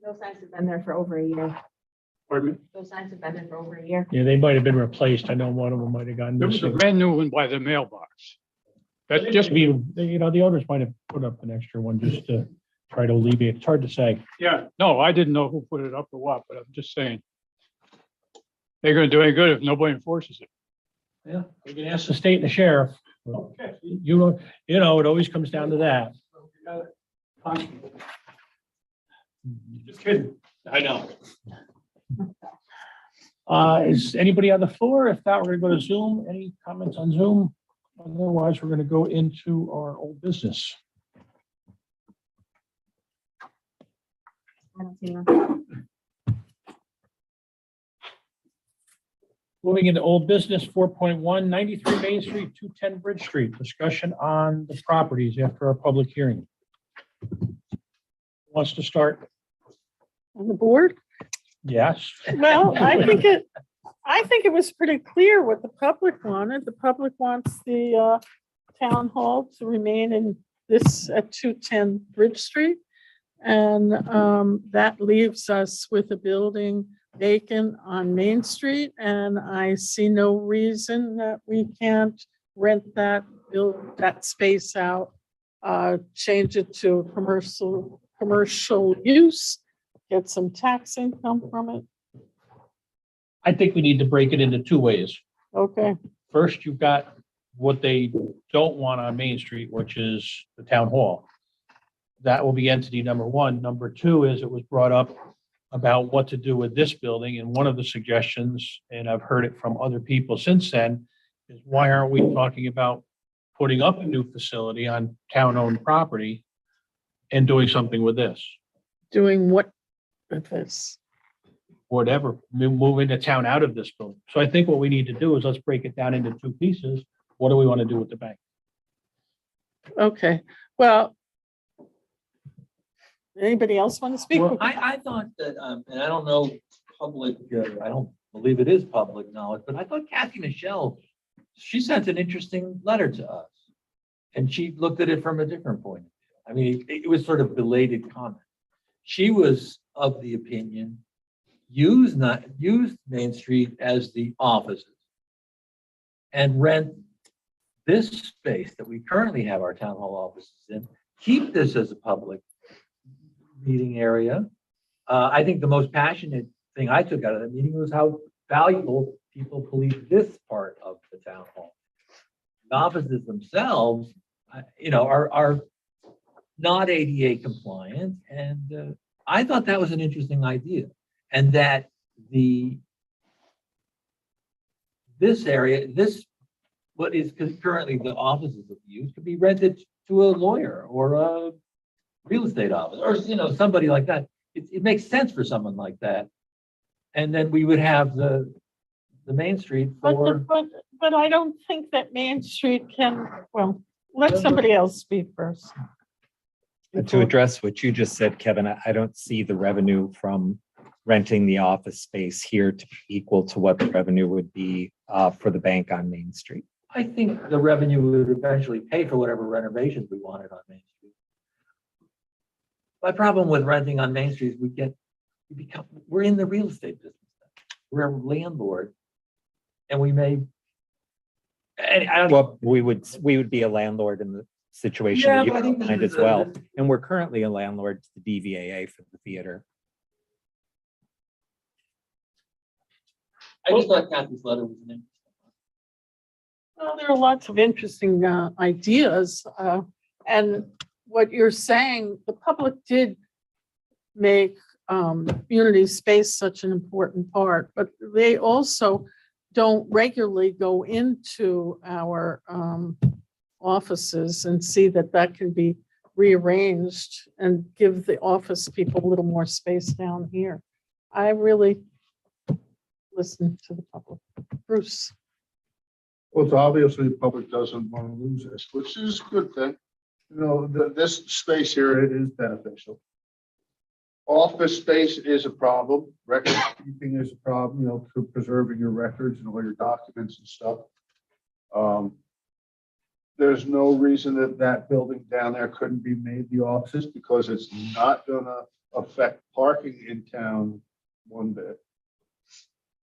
Those signs have been there for over a year. Pardon me? Those signs have been there for over a year. Yeah, they might have been replaced. I know one of them might have gone There was a missing. brand new one by the mailbox. That's just, the owners might have put up an extra one just to try to alleviate. It's hard to say. yeah, no, I didn't know who put it up or what, but I'm just saying. They're going to do any good if nobody enforces it. Yeah, we can ask the state and the sheriff. Okay. It always comes down to that. Just kidding. I know. Is anybody on the floor? If not, we're gonna go to Zoom. Any comments on Zoom? Otherwise, we're gonna go into our old business. I don't see them. Moving into old business, 4.1, 93 Main Street, 210 Bridge Street. Discussion on the properties after our public hearing. Wants to start? On the board? Yes. Well, I think it was pretty clear what the public wanted. The public wants the town hall to remain in this at 210 Bridge Street. And that leaves us with a building vacant on Main Street, and I see no reason that we can't rent that, build that space out, change it to commercial use, get some tax income from it. I think we need to break it into two ways. Okay, First, you've got what they don't want on Main Street, which is the town hall. That will be entity number one. Number two is it was brought up about what to do with this building. And one of the suggestions, and I've heard it from other people since then, is why aren't we talking about putting up a new facility on town-owned property and doing something with this? doing what with this? Whatever, moving the town out of this building. So I think what we need to do is let's break it down into two pieces. What do we want to do with the bank? Okay, well, anybody else want to speak? Well, I thought that, and I don't know public, I don't believe it is public knowledge, but I thought Kathy Michelle, she sent an interesting letter to us. And she looked at it from a different point of view. I mean, it was sort of belated comment. She was of the opinion, use Main Street as the offices and rent this space that we currently have our town hall offices in, keep this as a public meeting area. I think the most passionate thing I took out of that meeting was how valuable people believe this part of the town hall. The offices themselves, are not ADA compliant, and I thought that was an interesting idea, and that this area, what is currently the offices of use, could be rented to a lawyer or a real estate office, or somebody like that. It makes sense for someone like that, and then we would have the Main Street for. But I don't think that Main Street can, well, let somebody else speak first. To address what you just said, Kevin, I don't see the revenue from renting the office space here to be equal to what the revenue would be for the bank on Main Street. I think the revenue would eventually pay for whatever renovations we wanted on Main Street. My problem with renting on Main Street is we're in the real estate business. We're a landlord, and we may. And I don't. Well, we would be a landlord in the situation Yeah, that you but I think outlined this as is well. And we're currently a landlord to the DVAA for the theater. I just thought Kathy's letter was an interesting. Well, there are lots of interesting ideas. And what you're saying, the public did make community space such an important part, but they also don't regularly go into our offices and see that that can be rearranged and give the office people a little more space down here. I really listen to the public. Bruce. Well, it's obviously the public doesn't want to lose this, which is a good thing. This space here, it is beneficial. Office space is a problem. Record keeping is a problem, for preserving your records and all your documents and stuff. There's no reason that building down there couldn't be made the offices, because it's not gonna affect parking in town one bit.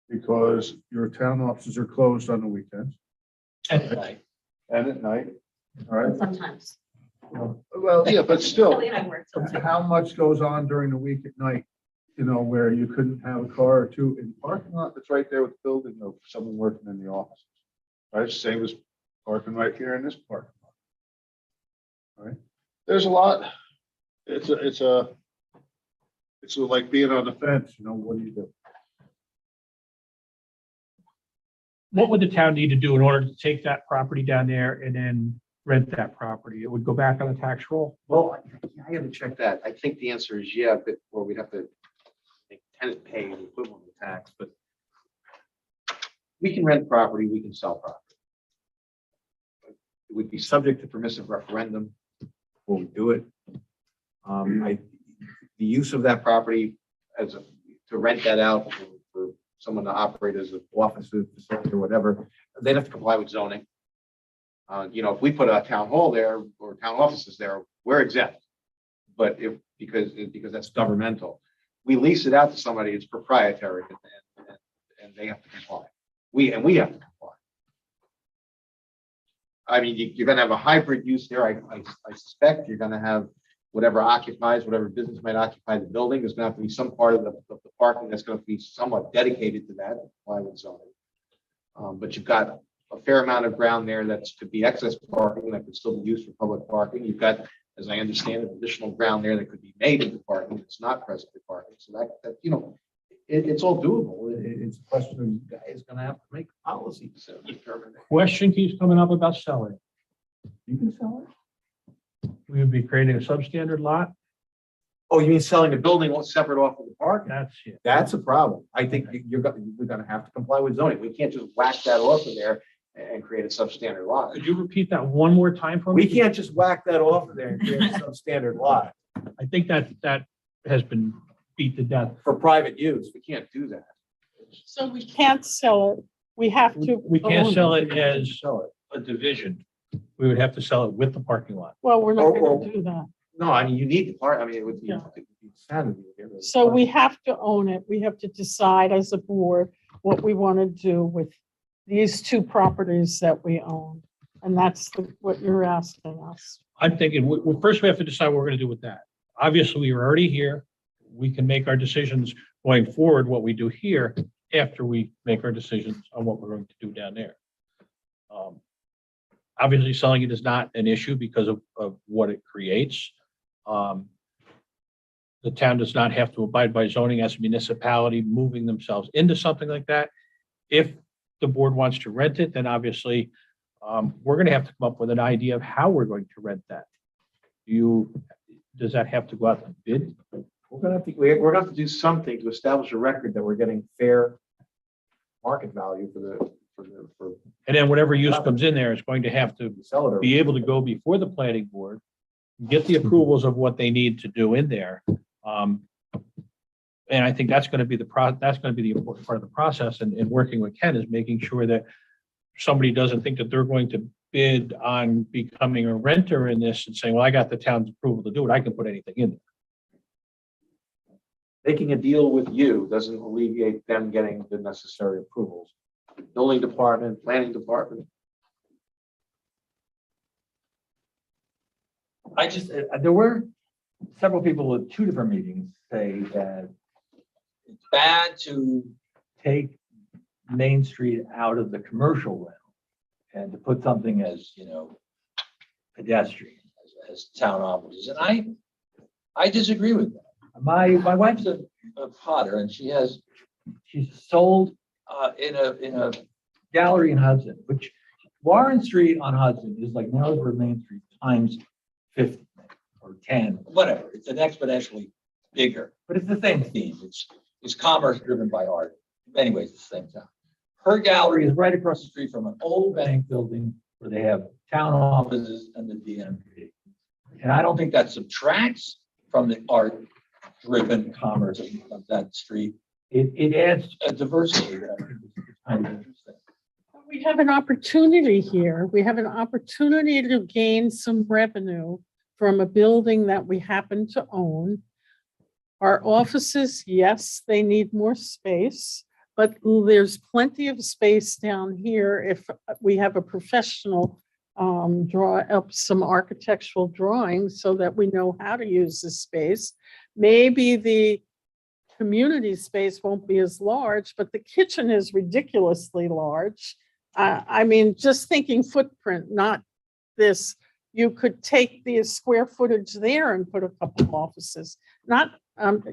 Because your town offices are closed on the weekends. And at night. And at night, all right? Sometimes. Well, yeah, but still, Kelly and I work till 2. how much goes on during the week at night, where you couldn't have a car or two in the parking lot that's right there with the building of someone working in the offices, right? Same as parking right here in this parking lot. Right? There's a lot. It's like being on the fence, what do you do? What would the town need to do in order to take that property down there and then rent that property? It would go back on the tax roll? Well, I gotta check that. I think the answer is yeah, but, or we'd have to make tenant pay the equivalent of tax, but we can rent property, we can sell property. It would be subject to permissive referendum before we do it. The use of that property to rent that out for someone to operate as an office facility or whatever, they'd have to comply with zoning. If we put a town hall there or town offices there, we're exempt. But because that's governmental, we lease it out to somebody, it's proprietary, and they have to comply. We have to comply. I mean, you're gonna have a hybrid use there. I suspect you're gonna have whatever business might occupy the building. There's gonna have to be some part of the parking that's gonna be somewhat dedicated to that, comply with zoning. But you've got a fair amount of ground there that's could be excess parking that could still be used for public parking. You've got, as I understand it, additional ground there that could be made into parking. It's not presently parking. So that it's all doable. It's a question of you guys gonna have to make policy to determine it. Question keeps coming up about selling. You can sell it. We would be creating a substandard lot. Oh, you mean selling the building separate off of the park? That's it. That's a problem. I think we're gonna have to comply with zoning. We can't just whack that off of there and create a substandard lot. Could you repeat that one more time for me? We can't just whack that off of there and create a substandard lot I think that has been beat to death. for private use. We can't do that. So we can't sell it. We have to. We can't own sell it as Sell it. a division. We would have to sell it with the parking lot. Well, we're not Or- gonna do that. No, I mean, you need the part. I mean, it would be Yeah. insanity. to get rid of the So we park. have to own it. We have to decide as a board what we want to do with these two properties that we own. And that's what you're asking us. I'm thinking, first we have to decide what we're gonna do with that. Obviously, we are already here. We can make our decisions going forward, what we do here, after we make our decisions on what we're going to do down there. Obviously, selling it is not an issue because of what it creates. The town does not have to abide by zoning as a municipality, moving themselves into something like that. If the board wants to rent it, then obviously, we're gonna have to come up with an idea of how we're going to rent that. Does that have to go out to bid? We're gonna have to do something to establish a record that we're getting fair market value for And then whatever use comes in there is going to have to the seller. be able to go before the planning board, get the approvals of what they need to do in there. And I think that's gonna be that's gonna be the important part of the process, and working with Ken is making sure that somebody doesn't think that they're going to bid on becoming a renter in this and saying, well, I got the town's approval to do it, I can put anything in there. Making a deal with you doesn't alleviate them getting the necessary approvals. Building department, planning department. There were several people at two different meetings say that it's bad to take Main Street out of the commercial realm and to put something as, pedestrian as town offices. And I disagree with that. My wife's a potter, and she's sold in a gallery in Hudson, which Warren Street on Hudson is like Narrowsburg Main Street times 50 or 10, whatever. It's an exponentially bigger, but it's the same theme. It's commerce driven by art. Anyways, it's the same town. Her gallery is right across the street from an old bank building where they have town offices and the DMV. And I don't think that subtracts from the art-driven commerce of that street. It adds a diversity that I think is kind of interesting. We have an opportunity here. We have an opportunity to gain some revenue from a building that we happen to own. Our offices, yes, they need more space, but there's plenty of space down here if we have a professional draw up some architectural drawings so that we know how to use the space. Maybe the community space won't be as large, but the kitchen is ridiculously large. I mean, just thinking footprint, not this. You could take the square footage there and put a couple of offices. Not,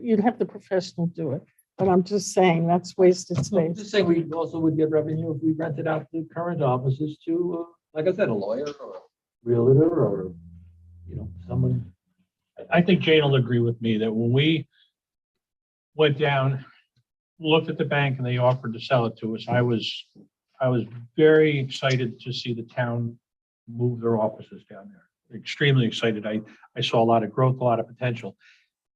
you'd have the professional do it, but I'm just saying that's wasted I'm space. just saying we also would get revenue if we rented out the current offices to, like I said, a lawyer or a realtor or, someone. I think Jane will agree with me that when we went down, looked at the bank and they offered to sell it to us, I was very excited to see the town move their offices down there. Extremely excited. I saw a lot of growth, a lot of potential.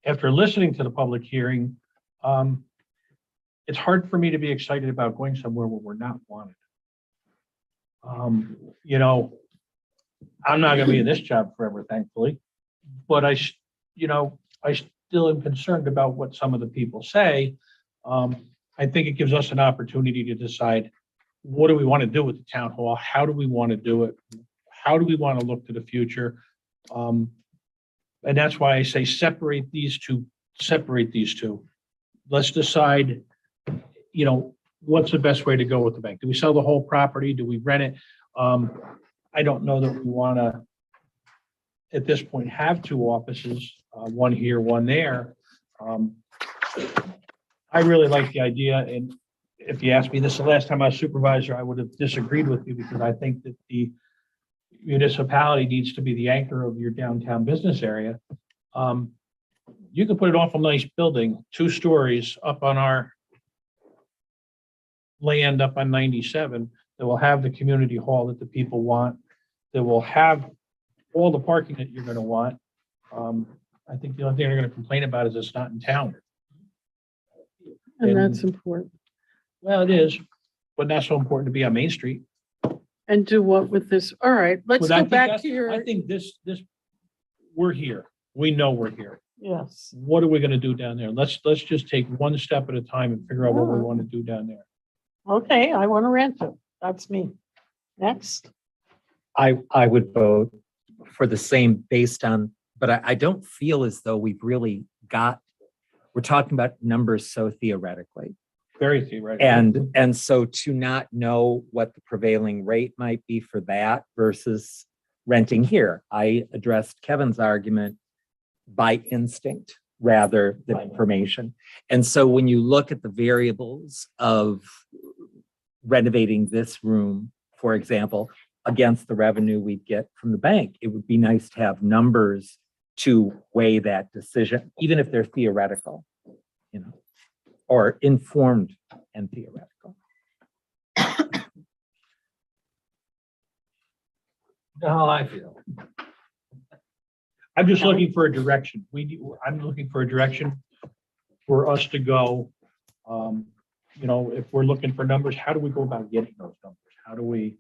After listening to the public hearing, it's hard for me to be excited about going somewhere where we're not wanted. I'm not gonna be in this job forever, thankfully, but I still am concerned about what some of the people say. I think it gives us an opportunity to decide, what do we want to do with the town hall? How do we want to do it? How do we want to look to the future? And that's why I say separate these two. Let's decide, what's the best way to go with the bank? Do we sell the whole property? Do we rent it? I don't know that we want to, at this point, have two offices, one here, one there. I really like the idea, and if you asked me this the last time I was supervisor, I would have disagreed with you, because I think that the municipality needs to be the anchor of your downtown business area. You can put an awful nice building, 2 stories up on our land up on 97, that will have the community hall that the people want, that will have all the parking that you're going to want. I think the only thing they're going to complain about is it's not in town. And that's important. Well, it is, but not so important to be on Main Street. And do what with this? All right, let's But I go think back that's- to your, I think this, we're here. We know we're here. yes. What are we going to do down there? Let's just take one step at a time and figure out what we Alright. want to do down there. Okay, I want to rent it. That's me. Next. I would vote for the same based on, but I don't feel as though we've really we're talking about numbers so theoretically. Very theoretical. And so to not know what the prevailing rate might be for that versus renting here, I addressed Kevin's argument by instinct rather than information. And so when you look at the variables of renovating this room, for example, against the revenue we'd get from the bank, it would be nice to have numbers to weigh that decision, even if they're theoretical, or informed and theoretical. How I feel. I'm just looking for a direction. I'm looking for a direction for us to go. If we're looking for numbers, how do we go about getting those numbers? How do we,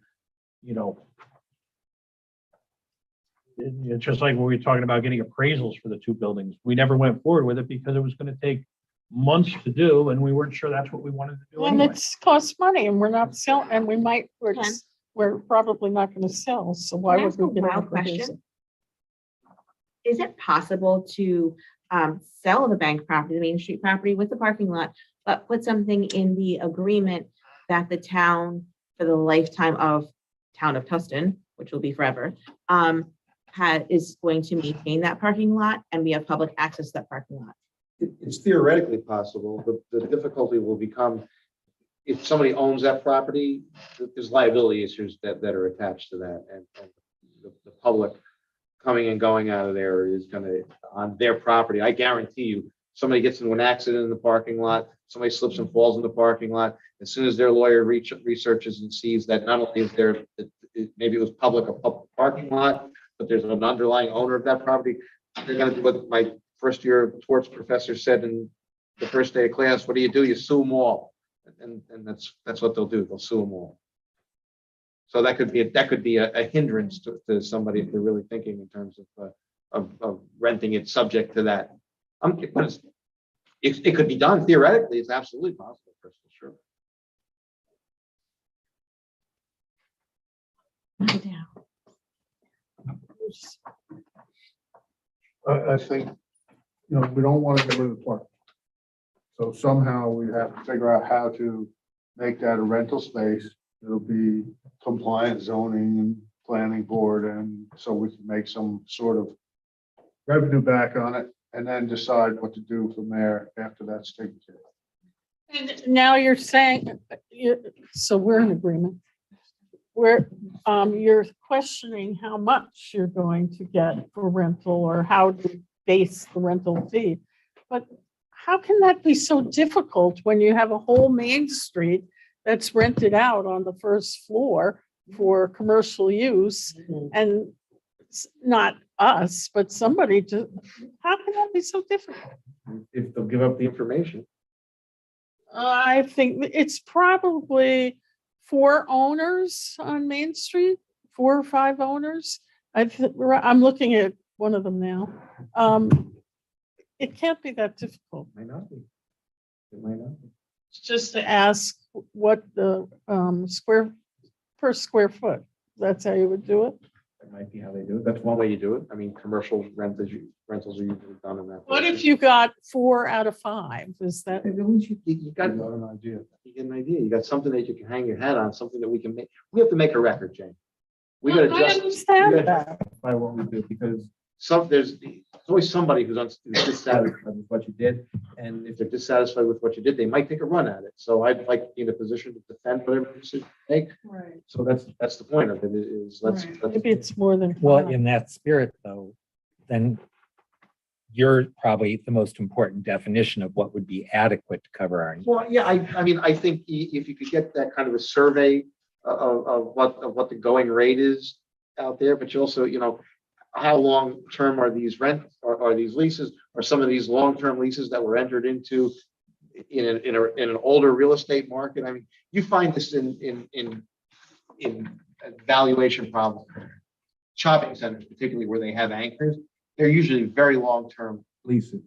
it's just like when we were talking about getting appraisals for the 2 buildings. We never went forward with it because it was going to take months to do, and we weren't sure that's what we wanted to do And anyway. it's costs money, and we're not selling, and Ken? we're probably not going to sell, so why Can I would ask we a get wild a proposal? question? Is it possible to sell the bank property, the Main Street property with the parking lot, but put something in the agreement that the town, for the lifetime of town of Tusten, which will be forever, is going to maintain that parking lot, and we have public access to that parking lot? It's theoretically possible. The difficulty will become if somebody owns that property, there's liability issues that are attached to that, and the public coming and going out of there is gonna, on their property, I guarantee you, somebody gets into an accident in the parking lot, somebody slips and falls in the parking lot, as soon as their lawyer researches and sees that not only is there, maybe it was a public parking lot, but there's an underlying owner of that property, they're gonna do what my first year torts professor said in the first day of class, what do? You sue them all. And that's what they'll do. They'll sue them all. So that could be a hindrance to somebody if they're really thinking in terms of renting it subject to that. But it could be done theoretically. It's absolutely possible, Crystal, sure. I think, we don't want to get rid of the park. So somehow we have to figure out how to make that a rental space. It'll be compliant zoning and planning board, and so we can make some sort of revenue back on it and then decide what to do from there after that's taken care of. And now you're saying, so we're in agreement. You're questioning how much you're going to get for rental or how to base the rental fee. But how can that be so difficult when you have a whole Main Street that's rented out on the first floor for commercial use and it's not us, but somebody to, how can that be so difficult? If they'll give up the information. I think it's probably 4 owners on Main Street, 4 or 5 owners. I'm looking at one of them now. it can't be that difficult. Might not be. It might not be. It's just to ask what the per square foot. That's how you would do it. That might be how they do it. That's one way you do it. I mean, commercial rentals are usually done in that. What if basis. you got 4 out of 5? Is that? At least you got an idea. You get an idea. You got something that you can hang your hat on, something that we can make. We have to make a record, Jane. We gotta I just. understand we gotta that. justify what we do, because there's always somebody who's dissatisfied with what you did. And if they're dissatisfied with what you did, they might take a run at it. So I'd like to be in a position to defend whatever decision you take. Right. So that's the point of it, is let's. Maybe it's more than. Well, 5. in that spirit, though, then you're probably the most important definition of what would be adequate to cover our. Well, yeah, I mean, I think if you could get that kind of a survey of what the going rate is out there, but you also, how long-term are these are these leases, or some of these long-term leases that were entered into in an older real estate market? I mean, you find this in valuation problems. Shopping centers, particularly where they have anchors, they're usually very long-term leases.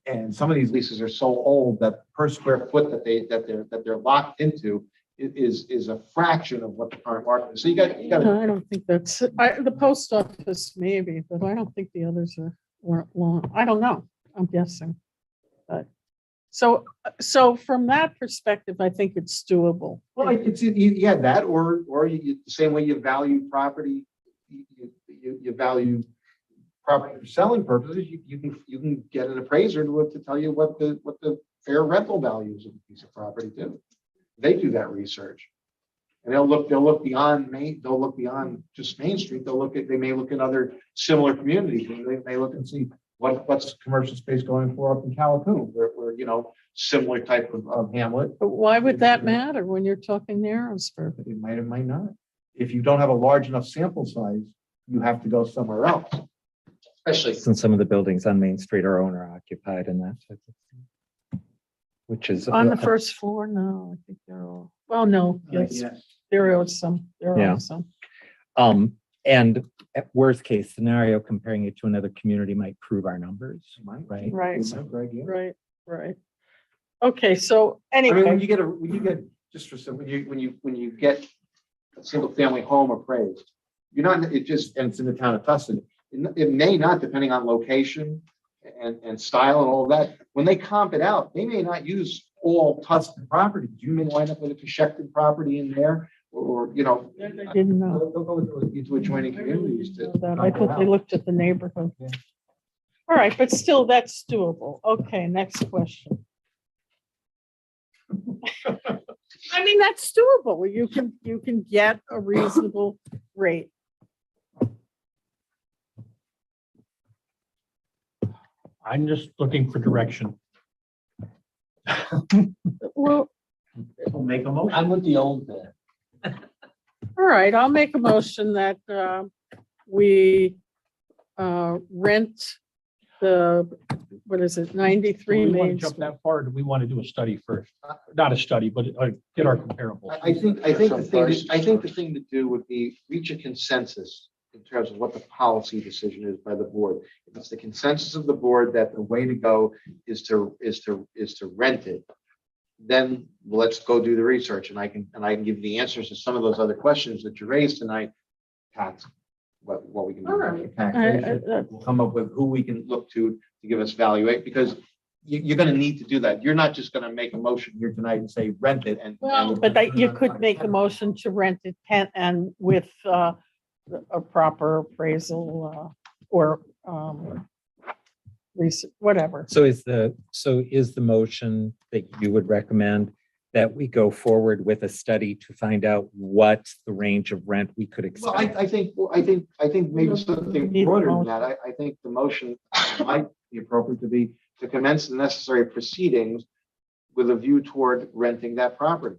And some of these leases are so old that per square foot that they're locked into is a fraction of what the current market is. So you got No, I don't think that's, the post office maybe, but I don't think the others weren't long. I don't know. I'm guessing. But so from that perspective, I think it's doable. Well, it's yeah, that or the same way you value property, you value property for selling purposes. You can get an appraiser to tell you what the fair rental values of a piece of property do. They do that research, and they'll look beyond just Main Street. They may look at other similar communities. They may look and see what's commercial space going for up in Calhoun, where similar type of hamlet. But why would that matter when you're talking Narrowsburg? It might or might not. If you don't have a large enough sample size, you have to go somewhere else. Especially Since some of the buildings on Main Street are owner occupied and that type of thing. Which is. On the first floor? No, I think they're all, well, no, yes, there are some, Yeah. some. And at worst case scenario, comparing it to another community might prove our numbers, right? Right, right. Okay, so I mean, anyway, when you get just for some, when you get a single family home appraised, you're not, and it's in the town of Tusten. It may not, depending on location and style and all of that. When they comp it out, they may not use all Tusten properties. You may wind up with a Coshecton property in there, or I didn't know they'll go into adjoining communities. that. I thought they looked at the neighborhood. Yeah. All right, but still, that's doable. Okay, next question. I mean, that's doable. You can get a reasonable rate. I'm just looking for direction. Well, We'll make a motion. I'm with the old man. all right, I'll make a motion that we rent the, what is it, 93 Do we want to Main jump Street. that far, or do we want to do a study first? Not a study, but get our comparables. I think the thing to do would be reach a consensus in terms of what the policy decision is by the board. If it's the consensus of the board that the way to go is to rent it, then let's go do the research, and I can give the answers to some of those other questions that you raised tonight. Tax, what we can do. All about right. taxation. We'll come up with who we can look to give us valuate, because you're going to need to do that. You're not just going to make a motion here tonight and say rent it and. Well, but you could make a motion to rent it and with a proper appraisal or whatever. So is the motion that you would recommend that we go forward with a study to find out what the range of rent we could Well, expect? I think maybe something broader than that. I think the motion might be appropriate to commence the necessary proceedings with a view toward renting that property,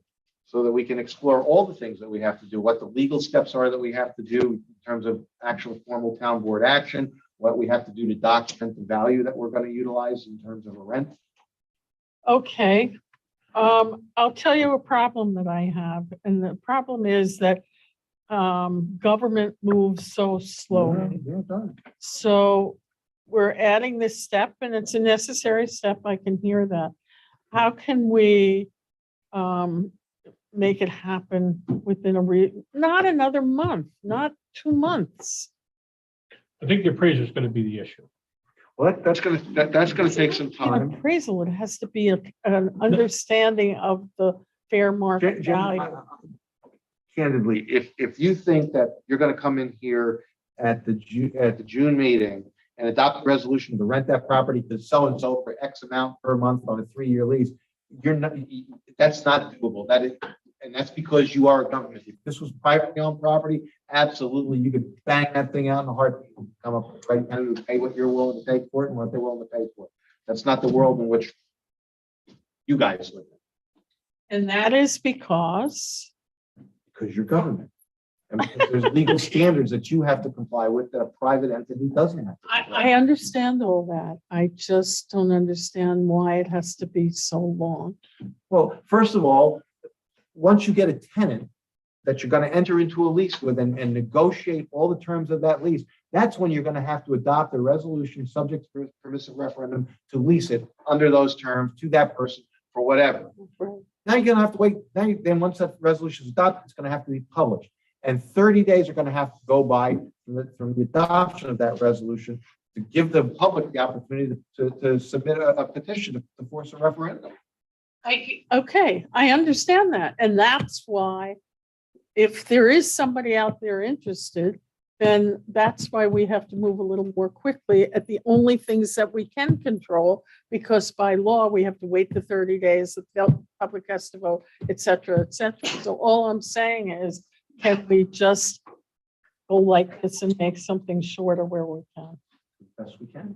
so that we can explore all the things that we have to do, what the legal steps are that we have to do in terms of actual formal town board action, what we have to do to document the value that we're going to utilize in terms of a rent. Okay. I'll tell you a problem that I have, and the problem is that government moves so slowly. So we're adding this step and it's a necessary step. I can hear that. How can we make it happen within not another month, not 2 months? I think the appraiser is going to be the issue. Well, that's gonna take some An time. appraisal, it has to be an understanding of the fair market Jen, value. Candidly, if you think that you're gonna come in here at the June meeting and adopt a resolution to rent that property to so-and-so for X amount per month on a 3-year lease, that's not doable. And that's because you are a government. If this was privately owned property, absolutely, you could bang that thing out in a heartbeat, come up with right now to pay what you're willing to pay for it and what they're willing to pay for it. That's not the world in which you guys live in, And that is because, because you're government. And because there's legal standards that you have to comply with that a private entity doesn't have. to comply I understand all that. I just don't understand why it has to be so long. Well, first of all, once you get a tenant that you're going to enter into a lease with and negotiate all the terms of that lease, that's when you're going to have to adopt a resolution subject to permissive referendum to lease it under those terms to that person for whatever. Now you're going to have to wait. Then once that resolution is adopted, it's going to have to be published. And 30 days are going to have to go by from the adoption of that resolution to give the public the opportunity to submit a petition to force a referendum. Okay, I understand that. And that's why if there is somebody out there interested, then that's why we have to move a little more quickly at the only things that we can control, because by law, we have to wait the 30 days, the public has to vote, et cetera, et cetera. So all I'm saying is, can we just go like this and make something shorter where we can? Best we can.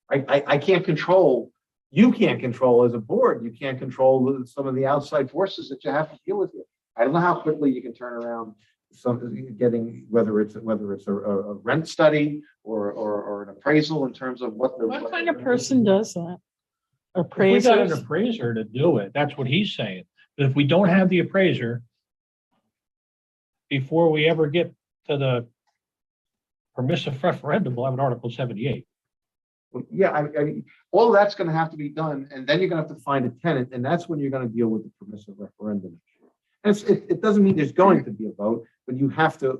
I can't control, you can't control as a board, you can't control some of the outside forces that you have to deal with here. I don't know how quickly you can turn around something, getting, whether it's a rent study or an appraisal in terms of what the. What kind of person does that? If we got an Appraisers? appraiser to do it, that's what he's saying. But if we don't have the appraiser, before we ever get to the permissive referendum, we'll have an Article 78. Yeah, I all that's going to have to be done, and then you're going to have to find a tenant, and that's when you're going to deal with the permissive referendum. And it doesn't mean there's going to be a vote, but you have to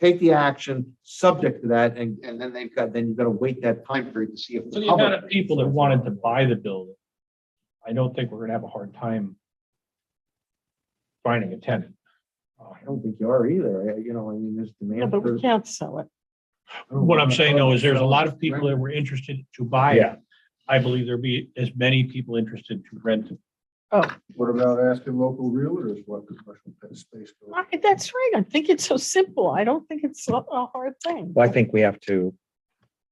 take the action subject to that, and then you've got to wait that time period to see if. So the amount of people that wanted to buy the building, I don't think we're going to have a hard time finding a tenant. I don't think you are either. I mean, there's demand. Yeah, but we can't sell it. What I'm saying though is there's a lot of people that were interested to buy it. I believe there'll be as many people interested to rent it. What about asking local realtors what the commercial space goes? That's right. I think it's so simple. I don't think it's a hard thing. Well, I think we have to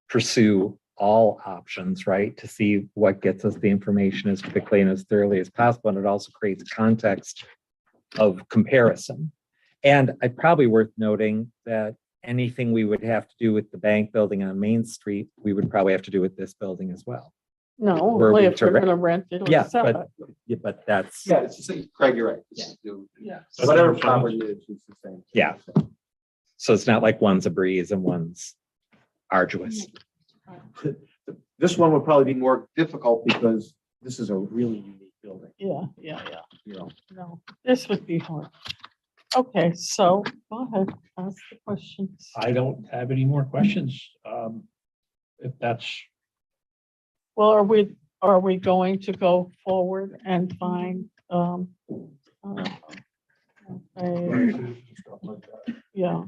pursue all options, right? To see what gets us the information as quickly and as thoroughly as possible. And it also creates context of comparison. And it's probably worth noting that anything we would have to do with the bank building on Main Street, we would probably have to do with this building as well. No, Were only we if to they're rent- gonna rent it or Yeah, sell it. but that's, Yeah, it's the same. Craig, you're right. Yeah. Whatever property it is, it's the same. Yeah. So it's not like one's a breeze and one's arduous. This one would probably be more difficult because this is a really unique building. Yeah. You know, No, this would be hard. Okay, so go ahead, ask the questions. I don't have any more questions. If that's, Well, are we going to go forward and find, yeah,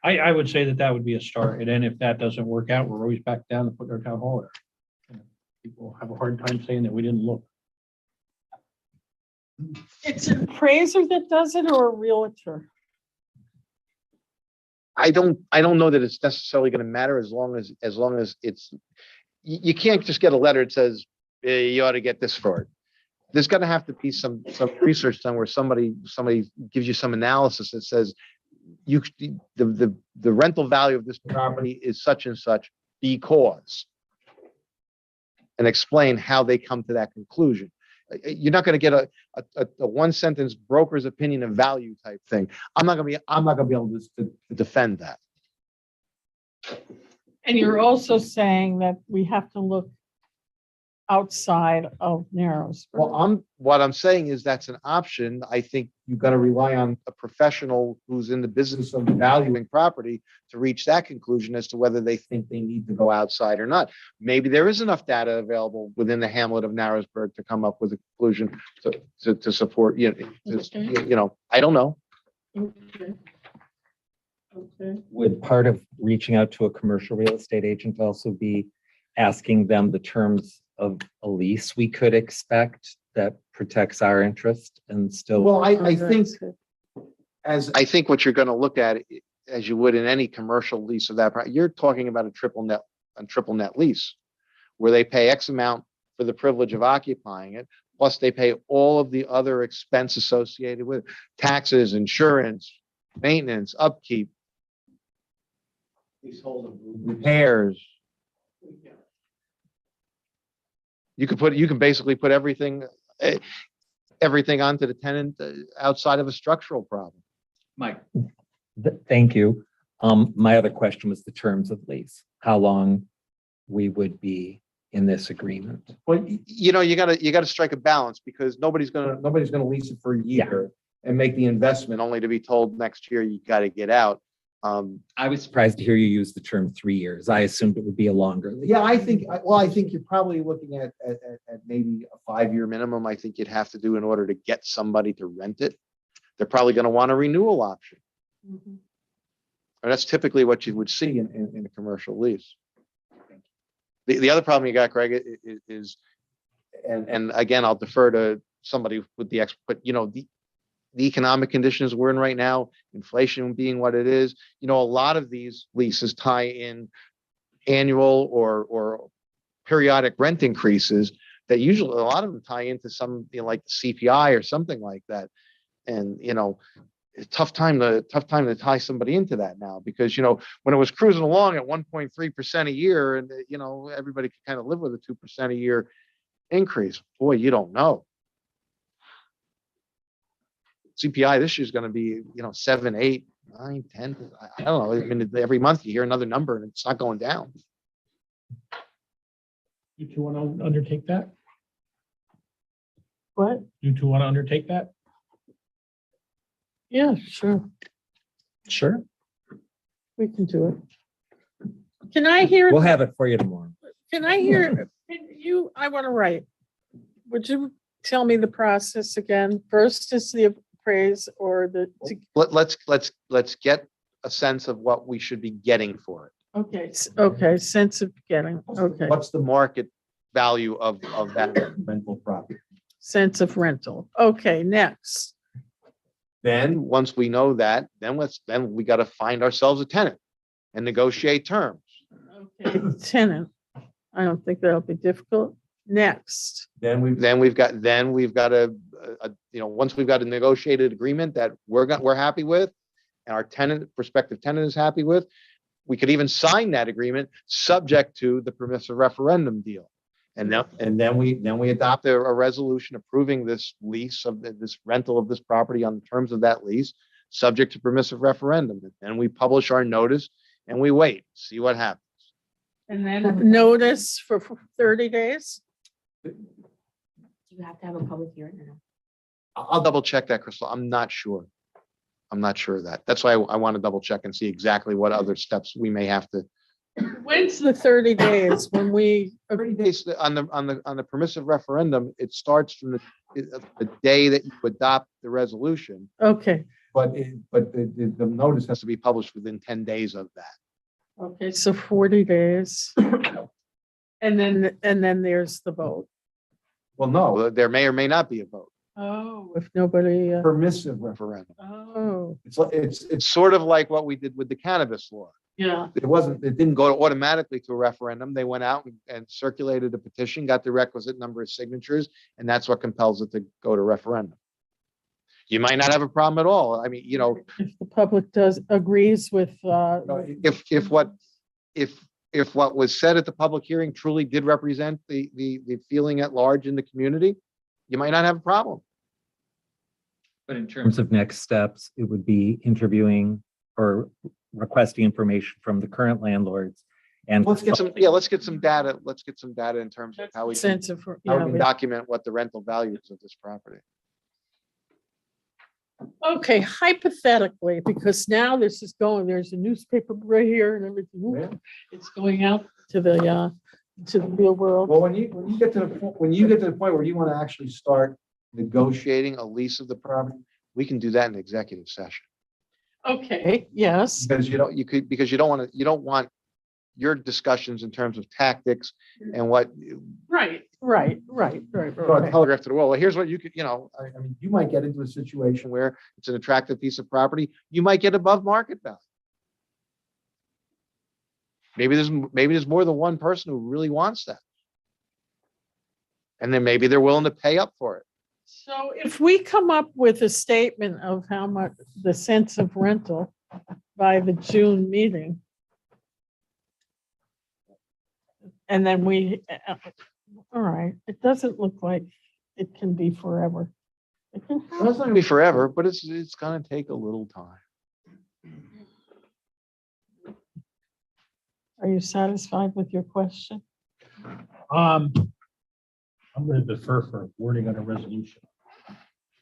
I would say that would be a start. And then if that doesn't work out, we're always back down to put our town hall there. People have a hard time saying that we didn't look. it's an appraiser that does it or a realtor? I don't know that it's necessarily going to matter as long as it's, you can't just get a letter that says, you ought to get this for it. There's going to have to be some research done where somebody gives you some analysis that says the rental value of this property is such and such because, and explain how they come to that conclusion. you're not gonna get a one sentence broker's opinion of value type thing. I'm not gonna be able to defend that. And you're also saying that we have to look outside of Narrows. Well, what I'm saying is that's an option. I think you've got to rely on a professional who's in the business of valuing property to reach that conclusion as to whether they think they need to go outside or not. Maybe there is enough data available within the hamlet of Narrowsburg to come up with a conclusion to support, I don't know. Okay. Okay. Would part of reaching out to a commercial real estate agent also be asking them the terms of a lease we could expect that protects our interest and still? Well, I think what you're going to look at, as you would in any commercial lease of that, you're talking about a triple net lease, where they pay X amount for the privilege of occupying it, plus they pay all of the other expense associated with taxes, insurance, maintenance, upkeep, repairs. You can basically put everything onto the tenant outside of a structural problem. Mike. Thank you. My other question was the terms of lease, how long we would be in this agreement. Well, you gotta strike a balance, because nobody's gonna lease it for a year and make the investment only to be told next year you gotta get out. I was surprised to hear you use the term 3 years. I assumed it would be a longer lease. Yeah, I think you're probably looking at maybe a 5-year minimum. I think you'd have to do in order to get somebody to rent it. They're probably going to want a renewal option. And that's typically what you would see in a commercial lease. The other problem you got, Greg, is, and again, I'll defer to somebody with the expert, but the economic conditions we're in right now, inflation being what it is, a lot of these leases tie in annual or periodic rent increases that usually a lot of them tie into some, like the CPI or something like that. And, it's tough time to tie somebody into that now, because, when it was cruising along at 1.3% a year, and, everybody could kind of live with a 2% a year increase. Boy, you don't know. CPI this year is going to be, 7, 8, 9, 10. I don't know. I mean, every month you hear another number and it's not going down. You two want to undertake that? What? You two want to undertake that? Yeah, sure. Sure. We can do it. Can I hear? We'll have it for you tomorrow. Can I hear, I want to write. Would you tell me the process again? First is the appraise or the, Let's get a sense of what we should be getting for it. okay, sense of getting, okay, What's the market value of that rental property? sense of rental. Okay, next. Then, once we know that, then we got to find ourselves a tenant and negotiate terms. Okay, tenant. I don't think that'll be difficult. Next. Then we've got a once we've got a negotiated agreement that we're happy with, and our prospective tenant is happy with, we could even sign that agreement subject to the permissive referendum deal. And then we adopt a resolution approving this lease of this rental of this property on the terms of that lease, subject to permissive referendum. And we publish our notice and we wait, see what happens. And then notice for 30 days? Do you have to have a public hearing or no? I'll double check that, Crystal. I'm not sure of that. That's why I want to double check and see exactly what other steps we may have to. When's the 30 days when we? 30 days on the permissive referendum, it starts from the day that you adopt the resolution. Okay, But the notice has to be published within 10 days of that. okay, so 40 days. And then there's the vote. Well, no, there may or may not be a vote. Oh, if nobody, Permissive referendum. oh, It's sort of like what we did with the cannabis law. yeah, It didn't go automatically to a referendum. They went out and circulated a petition, got the requisite number of signatures, and that's what compels it to go to referendum. You might not have a problem at all. I mean, if the public agrees with, if what was said at the public hearing truly did represent the feeling at large in the community, you might not have a problem. But in terms of next steps, it would be interviewing or requesting information from the current landlords. And Let's get some data. Let's get some data in terms of how we can, Sense of, how yeah, we can document what the rental value is of this property. okay, hypothetically, because now this is going, there's a newspaper right here and everything. Ooh, it's going out to the real world. Well, when you get to the point where you want to actually start negotiating a lease of the property, we can do that in executive session. Okay, yes, Because you don't want your discussions in terms of tactics and what right. telegraph to the world. Well, here's what you could, I mean, you might get into a situation where it's an attractive piece of property. You might get above market value. Maybe there's more than one person who really wants that. And then maybe they're willing to pay up for it. So if we come up with a statement of how much the sense of rental by the June meeting, and then all right, it doesn't look like it can be forever. It can Well, it's not gonna be forever, but it's gonna take a little time. Are you satisfied with your question? I'm going to defer for wording on a resolution.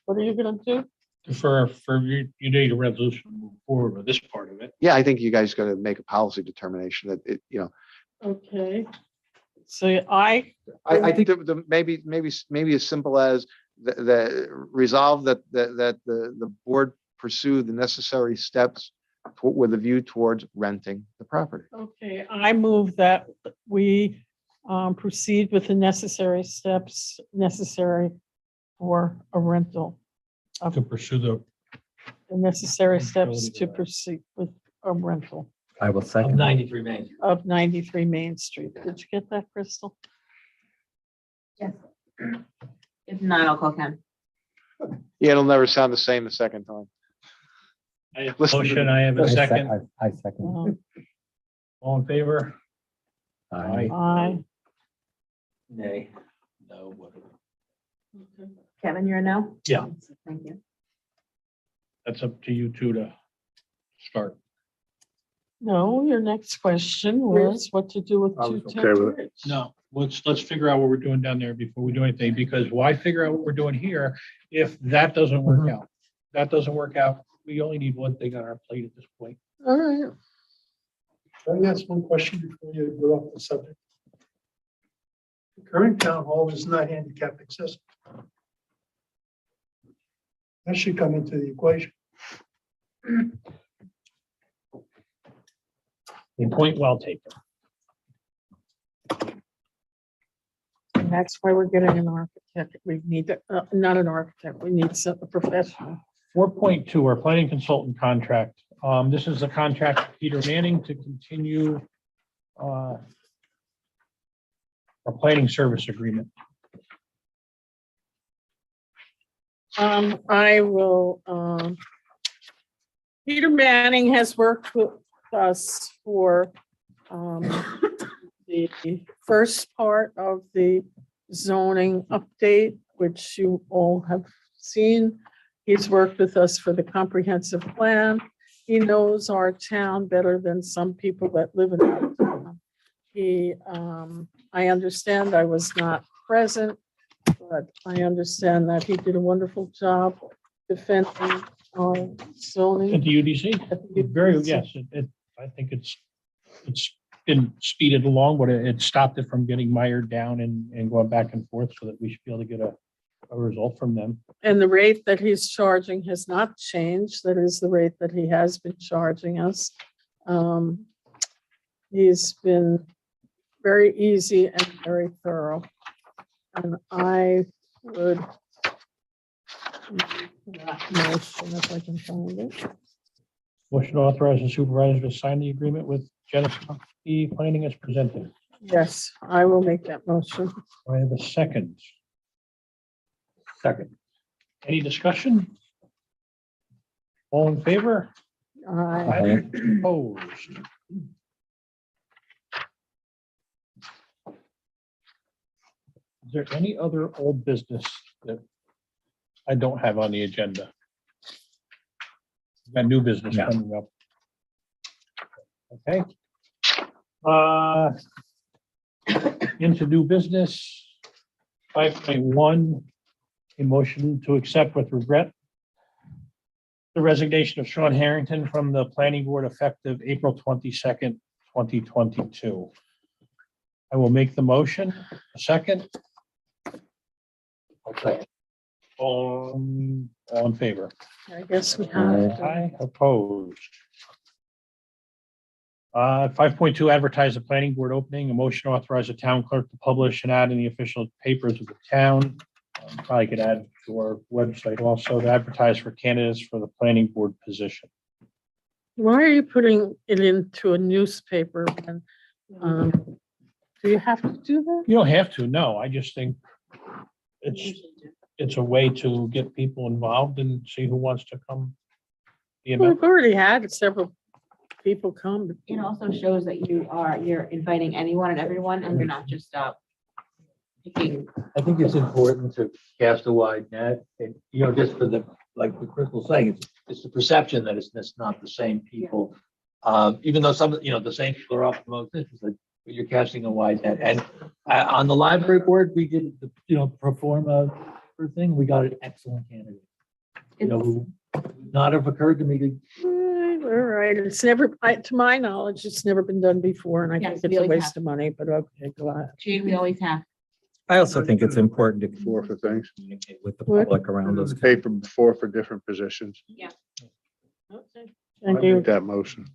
What are you gonna do? Defer for you need a resolution to move forward with this part of it. Yeah, I think you guys gotta make a policy determination that Okay. So I think maybe as simple as the resolve that the board pursue the necessary steps with a view towards renting the property. Okay, I move that we proceed with the necessary steps necessary for a rental. To pursue the The necessary steps to proceed with a rental I will Of second. 93 Main. of 93 Main Street. Did you get that, Crystal? Yes. If not, I'll call Ken. Yeah, it'll never sound the same the second time. I have a Listen to motion, I have a second. I second. All in favor? Aye. Aye. Nay. No, whatever. Kevin, you're a no? Yeah. Thank you. That's up to you two to start. No, your next question was what to do with I was 210 okay with Bridge. No, let's figure out what we're doing down there before we do anything, because why figure out what we're doing here if that doesn't work out? That doesn't work out. We only need one thing on our plate at this point. All right. Can I ask one question before you go off the subject? The current town hall is not handicap accessible. That should come into the equation. A point well taken. And that's why we're getting an architect. We need, not an architect, we need a professional. 4.2, our planning consultant contract. This is the contract with Peter Manning to continue our planning service agreement. I will, Peter Manning has worked with us for the first part of the zoning update, which you all have seen. He's worked with us for the comprehensive plan. He knows our town better than some people that live in our town. I understand I was not present, but I understand that he did a wonderful job defending our zoning. At the UDC, very, yes, I think it's been speeded along, but it stopped it from getting mired down and going back and forth, so that we should be able to get a result from them. And the rate that he's charging has not changed. That is the rate that he has been charging us. He's been very easy and very thorough. And I would make that motion if I can find it. Motion to authorize the supervisor to sign the agreement with Genesis Planning as presented. Yes, I will make that motion. I have a second. Second. Any discussion? All in favor? Aye. Opposed? Is there any other old business that I don't have on the agenda? Got new business Yeah. coming up. Okay. Uh, Into new business. 5.1, a motion to accept with regret the resignation of Sean Harrington from the planning board effective April 22nd, 2022. I will make the motion. A second. Okay. All in favor? I guess we have. to- Aye, opposed. 5.2, advertise the planning board opening, a motion to authorize the town clerk to publish an ad in the official papers of the town. Probably could add to our website also to advertise for candidates for the planning board position. Why are you putting it into a newspaper? And, do you have to do that? You don't have to, no, I just think it's a way to get people involved and see who wants to come. be a member. We've already had several people come. It also shows that you're inviting anyone and everyone, and you're not just, picking. I think it's important to cast a wide net and, just for the, like what Chris was saying, it's the perception that it's not the same people. Even though some, the same people are often most interested, but you're casting a wide net. And on the library board, we did, pro forma for thing, we got an excellent candidate. Who would not have occurred to me to. All right, it's never, to my knowledge, it's never been done before, and I Yes, think we it's a always waste of money, but okay, go ahead. Jane, we always have. I also think it's important to Before for things, communicate with the public around those. paper before for different positions. Okay. I Thank you. make that motion.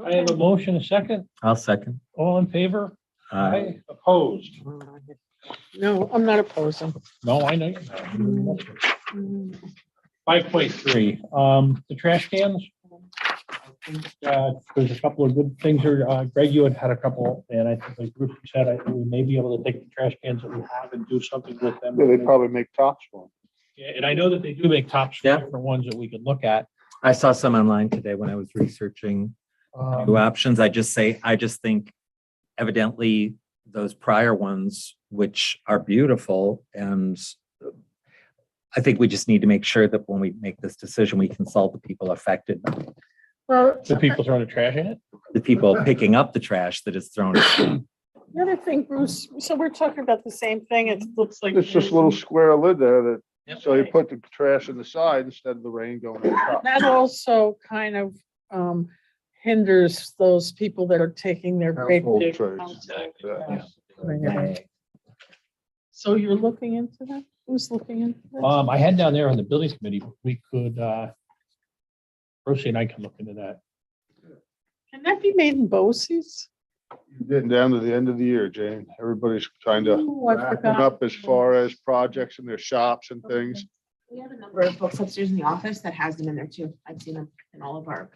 I have a motion, a second, I'll second. all in favor? Aye. Opposed? No, I'm not opposing. No, I know. You're not. 5.3, the trash cans. I think, there's a couple of good things here. Greg, you had a couple, and I think like Bruce said, I think we may be able to take the trash cans that we have and do something with them. Yeah, they probably make tops for Yeah, and I know that they do make tops for Yeah. different ones that we could look at. I saw some online today when I was researching new options. I just think evidently those prior ones, which are beautiful, and I think we just need to make sure that when we make this decision, we consult the people affected, by it. Well, The people throwing the trash in it? The people picking up the trash that is thrown. the other thing, Bruce, so we're talking about the same thing. It looks like. It's just a little square lid there that, Yep. so you put the trash in the side instead of the rain going on top. That also kind of hinders those people that are taking their great Household big. trays. household Yeah. trash. So you're looking into that? Who's looking into that? I had down there on the building committee, we could, Rosie and I can look into that. Can that be made in BOCES? You're getting down to the end of the year, Jane. Everybody's kind of Oh, I wrapping forgot. up as far as projects in their shops and things. We have a number of books upstairs in the office that has them in there too. I've seen them in all of our.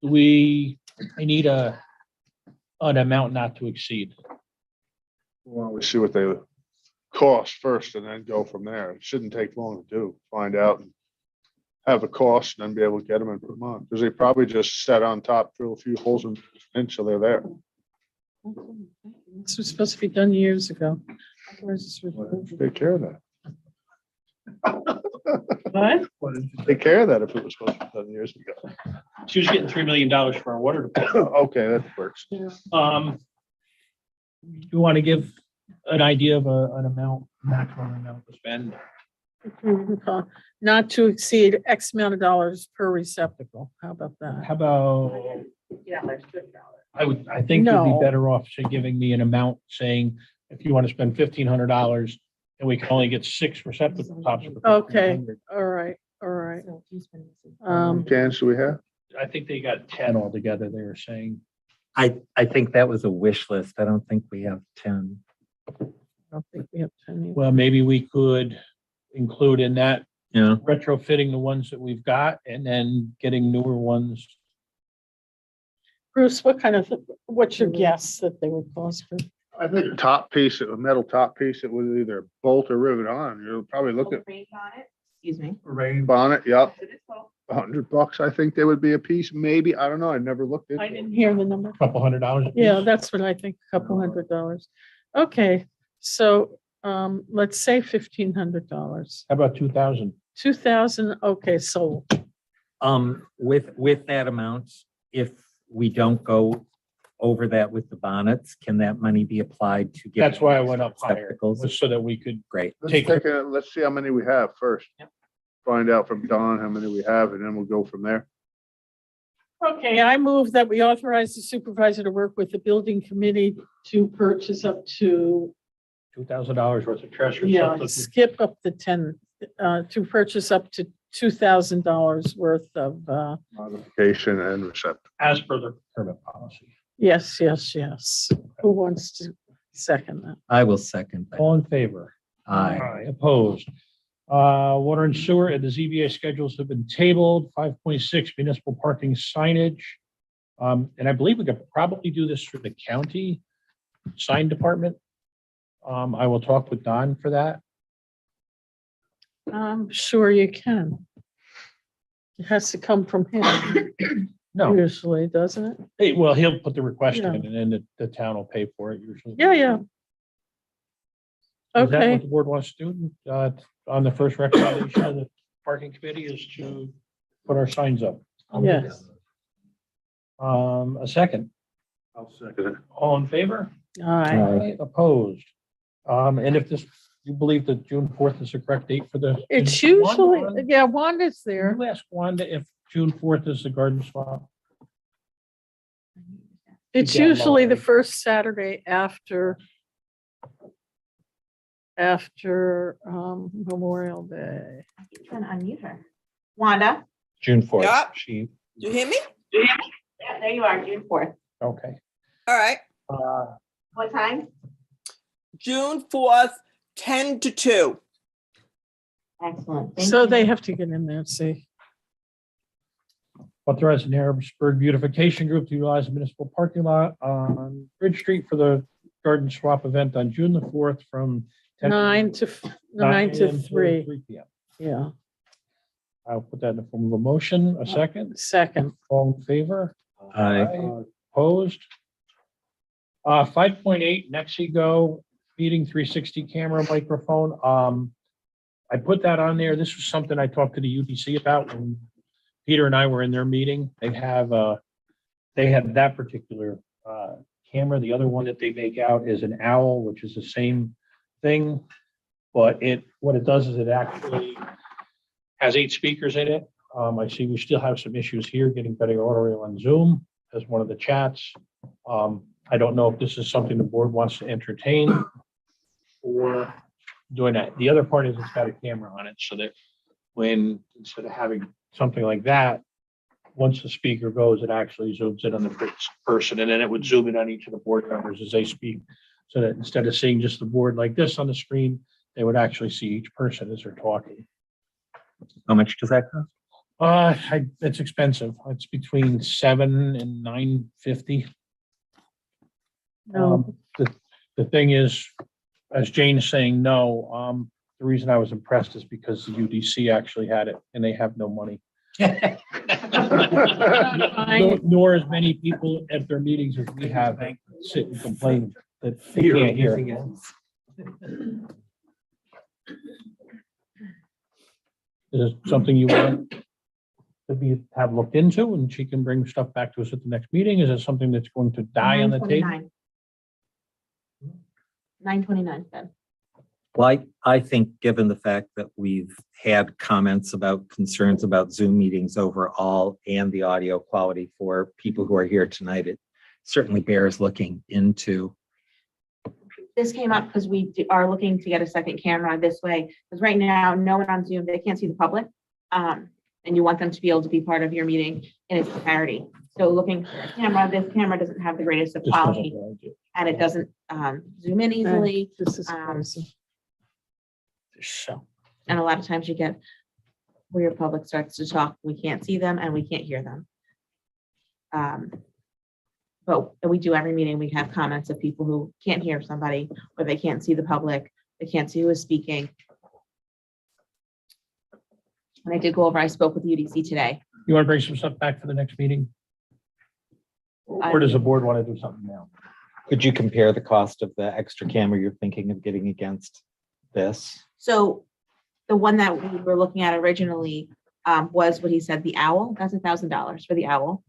I need an amount not to exceed. Well, we see what they cost first and then go from there. It shouldn't take long to do, find out and have a cost and then be able to get them and put them on. Because they probably just set on top, drill a few holes in so they're there. This was supposed to be done years ago. Where's this report? Take care of that. What? Take care of that if it was supposed to be done years ago. She was getting $3 million for our water department. Okay, that works. You want to give an idea of an amount, maximum amount to spend? Not to exceed X amount of dollars per receptacle. How about that? How about, Yeah, there's $50. I think you'd be No. better off say giving me an amount saying, if you want to spend $1,500 and we can only get 6 receptacle tops. for Okay, $1,500. all right, all right. Cans do we have? I think they got 10 altogether, they were saying. I think that was a wish list. I don't think we have 10. I don't think we have 10 either. Well, maybe we could include in that Yeah. retrofitting the ones that we've got and then getting newer ones. Bruce, what's your guess that they would cost for? I think a top piece, a metal top piece that was either bolt or rivet on, you'll probably look at Excuse me. rain bonnet, yep. It is both. $100, I think they would be a piece, maybe, I don't know, I never looked into I it. didn't hear the number. Couple $100. a Yeah, piece. that's what I think, a couple $100. Okay, so let's say $1,500. How about 2,000? 2,000, okay, so With that amount, if we don't go over that with the bonnets, can that money be applied to? get That's why I went up higher, spectacles? was so that we could Great. Let's see how many we have first. Find out from Don how many we have, and then we'll go from there. okay, I move that we authorize the supervisor to work with the building committee to purchase up to, $2,000 worth of treasure. yeah, skip up the 10, to purchase up to $2,000 worth of, Modification and receptacle. As per the permit policy. yes, yes, yes. Who wants to second that? I will second that. All in favor? Aye. Opposed. Water and sewer and the ZBA schedules have been tabled. 5.6 municipal parking signage. And I believe we could probably do this through the county sign department. I will talk with Don for that. I'm sure you can. It has to come from him No, usually, doesn't it? hey, well, he'll put the request in Yeah. and then the town will pay for it usually. Yeah, yeah. Is that what Okay, the board wants to do? On the first recommendation of the parking committee is to put our signs up. yes. A second. I'll second it. All in favor? All right. Opposed. And if this, you believe that June 4th is the correct date for the? It's Wanda, usually, Wanda, yeah, Wanda's there. can you ask Wanda if June 4th is the garden swap? It's Yeah, usually the Molly. first Saturday after Memorial Day. Trying to unmute her. Wanda? June 4th. Yup. She, You hear me? Yeah, there you are, June 4th. Okay. All right. What time? June 4th, 10 to 2. Excellent. Thank So you. they have to get in there, see. Authorize the Harrisburg Beautification Group to utilize the municipal parking lot on Bridge Street for the garden swap event on June the 4th from 10 9 to 9 to a.m. 3. p.m. Yeah, I'll put that in the form of a motion. A second. second. All in favor? Aye. Opposed? 5.8, Nexigo meeting 360 camera microphone. I put that on there. This was something I talked to the UDC about when Peter and I were in their meeting. They have that particular camera. The other one that they make out is an owl, which is the same thing. But what it does is it actually has 8 speakers in it. I see we still have some issues here getting better audio on Zoom as one of the chats. I don't know if this is something the board wants to entertain or doing that. The other part is it's got a camera on it so that instead of having something like that, once the speaker goes, it actually zooms in on the person and then it would zoom in on each of the board members as they speak. So that instead of seeing just the board like this on the screen, they would actually see each person as they're talking. how much does that cost? It's expensive. It's between $7 and $9.50. No, The thing is, as Jane is saying, no, the reason I was impressed is because the UDC actually had it and they have no money. Nor as many people at their meetings as we have that sit and complain that they can't hear. Is it something you want to have looked into and she can bring stuff back to us at the next meeting? Is it something that's going to die on the table? 9:29 then. Well, I think, given the fact that we've had comments about concerns about Zoom meetings overall and the audio quality for people who are here tonight, it certainly bears looking into. This came up because are looking to get a second camera this way, because right now, no one on Zoom, they can't see the public. And you want them to be able to be part of your meeting in its entirety. So looking for a camera, this camera doesn't have the greatest of This doesn't quality like it. and it doesn't zoom in easily. this is crazy. So, And a lot of times you get where your public starts to talk, we can't see them and we can't hear them. But we do every meeting, we have comments of people who can't hear somebody, or they can't see the public, they can't see who is speaking. And I did go over, I spoke with UDC today. You want to bring some stuff back for the next meeting? Or does the board want to do something now? Could you compare the cost of the extra camera you're thinking of getting against this. So the one that we were looking at originally was what he said, the owl. That's $1,000 for the owl.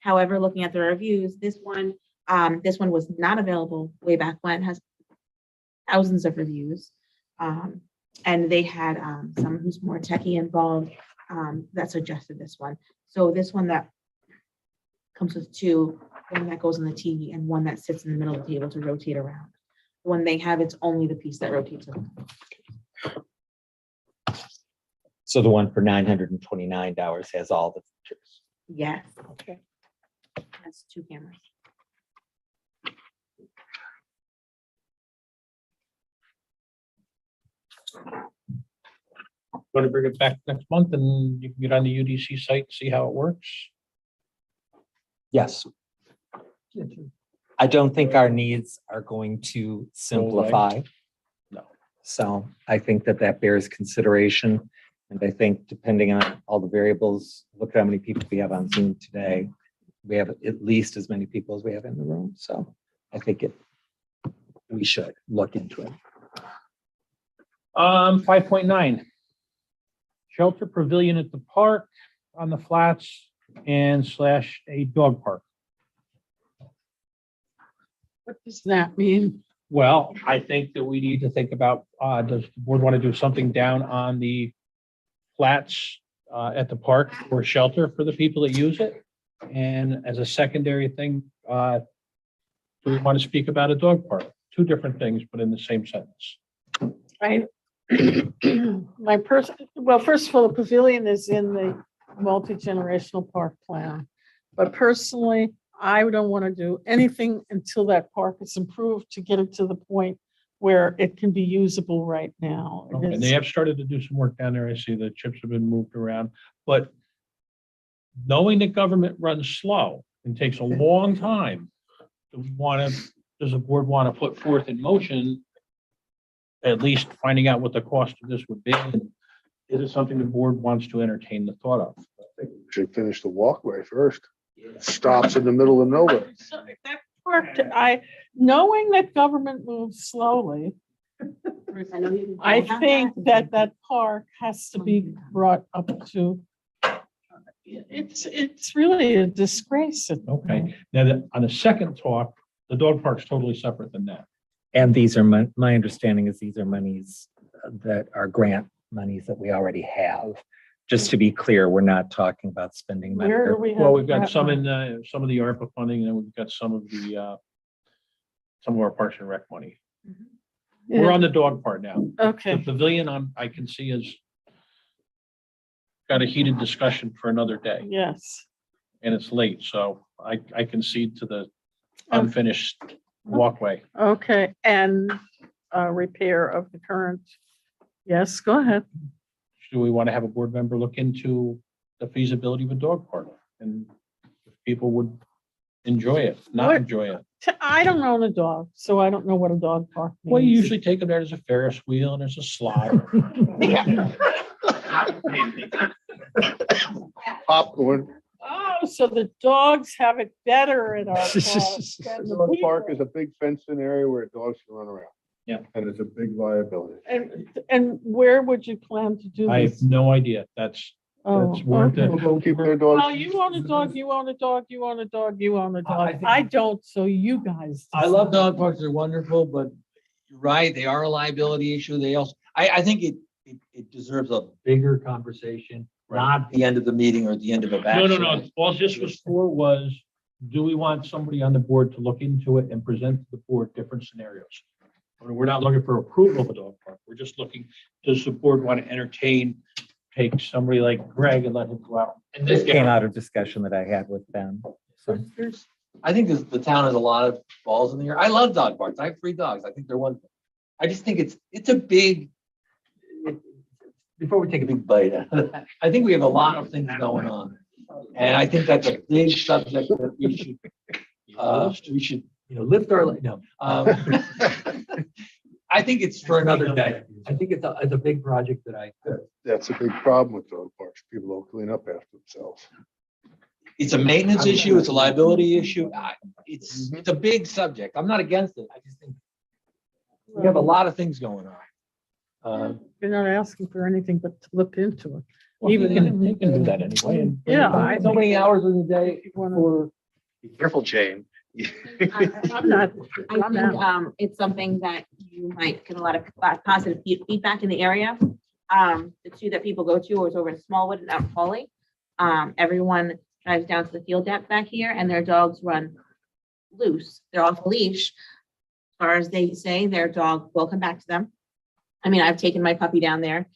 However, looking at the reviews, this one was not available way back when, has thousands of reviews. And they had someone who's more techie involved that suggested this one. So this one that comes with two, one that goes on the TV and one that sits in the middle of the table to rotate around. When they have, it's only the piece that rotates around. So the one for $929 has all the features. Yes. Okay. That's two cameras. Going to bring it back next month and you can get on the UDC site, see how it works. Yes. I don't think our needs are going to simplify. No. So I think that that bears consideration. And I think depending on all the variables, look at how many people we have on Zoom today. We have at least as many people as we have in the room. So I think we should look into it. 5.9. Shelter pavilion at the park on the flats and / a dog park. What does that mean? Well, I think that we need to think about, does the board want to do something down on the flats at the park for shelter for the people that use it? And as a secondary thing, do we want to speak about a dog park? Two different things, but in the same sentence. Right. Well, first of all, the pavilion is in the multi-generational park plan. But personally, I don't want to do anything until that park is improved to get it to the point where it can be usable right now. It And is- they have started to do some work down there. I see the chips have been moved around, but knowing that government runs slow and takes a long time, does the board want to put forth in motion at least finding out what the cost of this would be? Is it something the board wants to entertain the thought of? I think we should finish the walkway first. Stops in the middle of nowhere. So that park, knowing that government moves slowly, I think that park has to be brought up to, it's really a disgrace. Okay, now on the second talk, the dog park's totally separate than that. And these are my understanding is these are monies that are grant monies that we already have. Just to be clear, we're not talking about spending money. Where do we have? Well, we've got that some one? in, some of the ARPA funding, and we've got some of our Parks and Rec money. We're on the dog part now. The Okay, pavilion I can see is got a heated discussion for another day, yes. and it's late, so I concede to the unfinished walkway. Okay, and repair of the current. Yes, go ahead. Do we want to have a board member look into the feasibility of a dog park? And if people would enjoy it, not What- enjoy it. I don't own a dog, so I don't know what a dog park means. Well, you usually take them there, there's a Ferris wheel and there's a slide. Popcorn. Oh, so the dogs have it better at our park than the Dog park people. is a big fenced-in area where dogs can run around. Yeah. And it's a big liability. And where would you plan to do I this? have no idea. That's Oh, warranted. okay. People don't keep their dogs. Well, you own a dog, you own a dog, you own a dog, you own a I dog. think- I don't, so you guys. I love decide. dog parks, they're wonderful, but you're right, they are a liability issue. They also, I think it deserves a bigger conversation, not the end of the meeting or the end of a back. No. All this was for was, do we want somebody on the board to look into it and present to the board different scenarios? We're not looking for approval of a dog park. We're just looking, does the board want to entertain, take somebody like Greg and let him go out? And this came out of discussion that I had with Ben. So I think the town has a lot of balls in the air. I love dog parks. I have 3 dogs. I think they're wonderful. I just think it's a big, before we take a big bite, I think we have a lot of things going on. And I think that's a big subject that we should, lift our, no. I think it's for another day. I think it's a big project that That's a big problem with dog parks. People don't clean up after themselves. it's a maintenance issue, it's a liability issue. It's a big subject. I'm not against it. I just think we have a lot of things going on. You're not asking for anything but to look into it. Well, Even you can do that anyway. And Yeah, I so many hours in the day you wanna- for. Be careful, Jane. I'm not, I I'm think, not. it's something that you might get a lot of positive feedback in the area. The two that people go to is over in Smallwood and out in Foley. Everyone drives down to the field deck back here and their dogs run loose. They're off leash. As far as they say, their dog will come back to them. I mean, I've taken my puppy down there.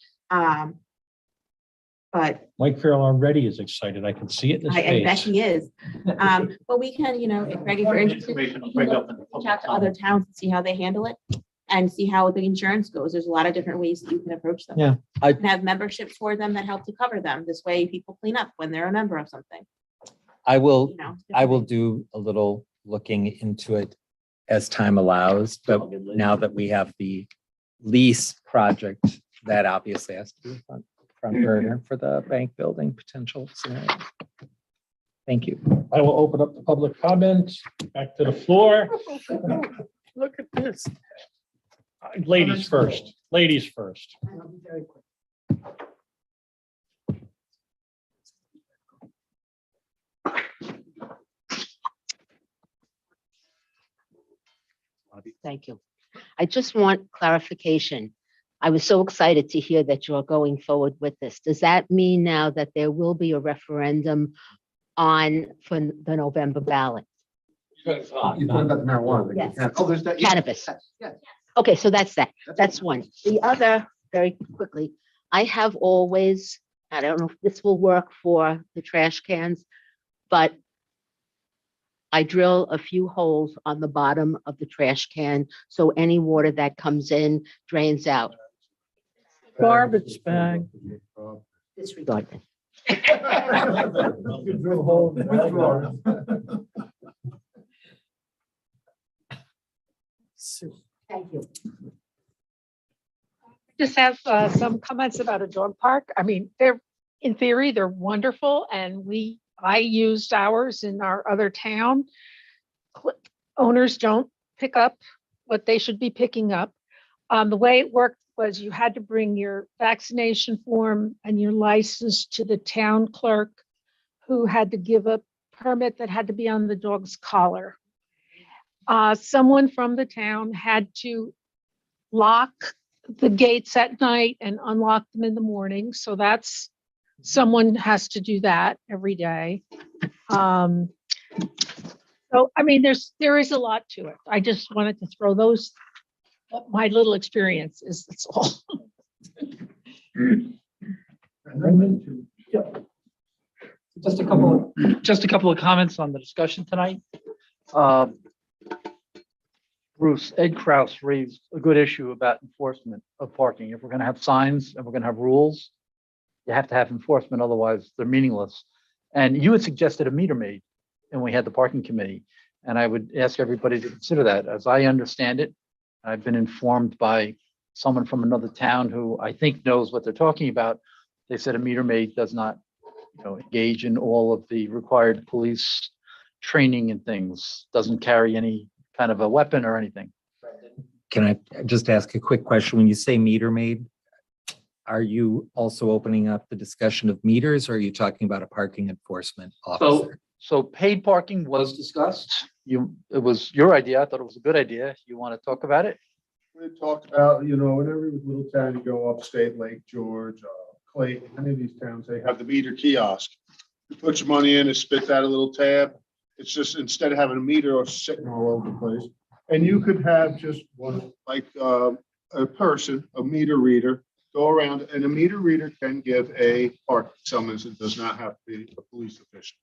But Mike Farrell already is excited. I can see it in his I bet face. he is. But we can, if Greg, if you're interested, we can reach out to other towns and see how they handle it and see how the insurance goes. There's a lot of different ways that you can approach them. Yeah, You can have memberships for them that help to cover them. This way people clean up when they're a member of something, I will, you know. I will do a little looking into it as time allows, but now that we have the lease project, that obviously has to be a front burner for the bank building potential scenario. Thank you. I will open up the public comment. Back to the floor. Look at this. Ladies first. Ladies first. Thank you. I just want clarification. I was so excited to hear that you're going forward with this. Does that mean now that there will be a referendum for the November ballot? You talking about the marijuana? Yes. Oh, there's that. yeah. Cannabis. Yes. Okay, so that's that. That's one. The other, very quickly, I have always, I don't know if this will work for the trash cans, but I drill a few holes on the bottom of the trash can, so any water that comes in drains out. Garbage bag. Disregard that. Thank you. Just have some comments about a dog park. I mean, in theory, they're wonderful, and I used ours in our other town. Owners don't pick up what they should be picking up. The way it worked was you had to bring your vaccination form and your license to the town clerk, who had to give a permit that had to be on the dog's collar. Someone from the town had to lock the gates at night and unlock them in the morning. So someone has to do that every day. So, I mean, there is a lot to it. I just wanted to throw my little experience is, that's all. Just a couple of comments on the discussion tonight. Bruce, Ed Kraus raised a good issue about enforcement of parking. If we're gonna have signs and we're gonna have rules, you have to have enforcement, otherwise they're meaningless. And you had suggested a meter maid, and we had the parking committee. And I would ask everybody to consider that. As I understand it, I've been informed by someone from another town who I think knows what they're talking about. They said a meter maid does not, engage in all of the required police training and things, doesn't carry any kind of a weapon or anything. Can I just ask a quick question? When you say meter maid, are you also opening up the discussion of meters, or are you talking about a parking enforcement officer? So paid parking was discussed. It was your idea. I thought it was a good idea. You want to talk about it? We talked about, in every little town, you go upstate, Lake George, Clayton, any of these towns, they have the meter kiosk. You put your money in, it spits out a little tab. It's just, instead of having a meter or sitting all over the place. And you could have just one, like a person, a meter reader, go around, and a meter reader can give a parking summons. It does not have to be a police official.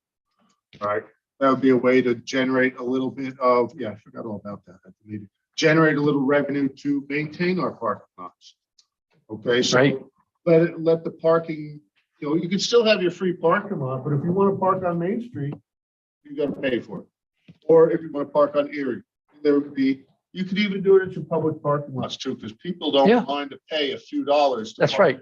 All right, that would be a way to generate a little bit of, I forgot all about that at the meeting. Generate a little revenue to maintain our parking lots. Okay, so Right. let the parking, you can still have your free parking lot, but if you want to park on Main Street, you got to pay for it. Or if you want to park on Erie, you could even do it at your public parking lots too, because people don't mind to pay a few dollars. That's right.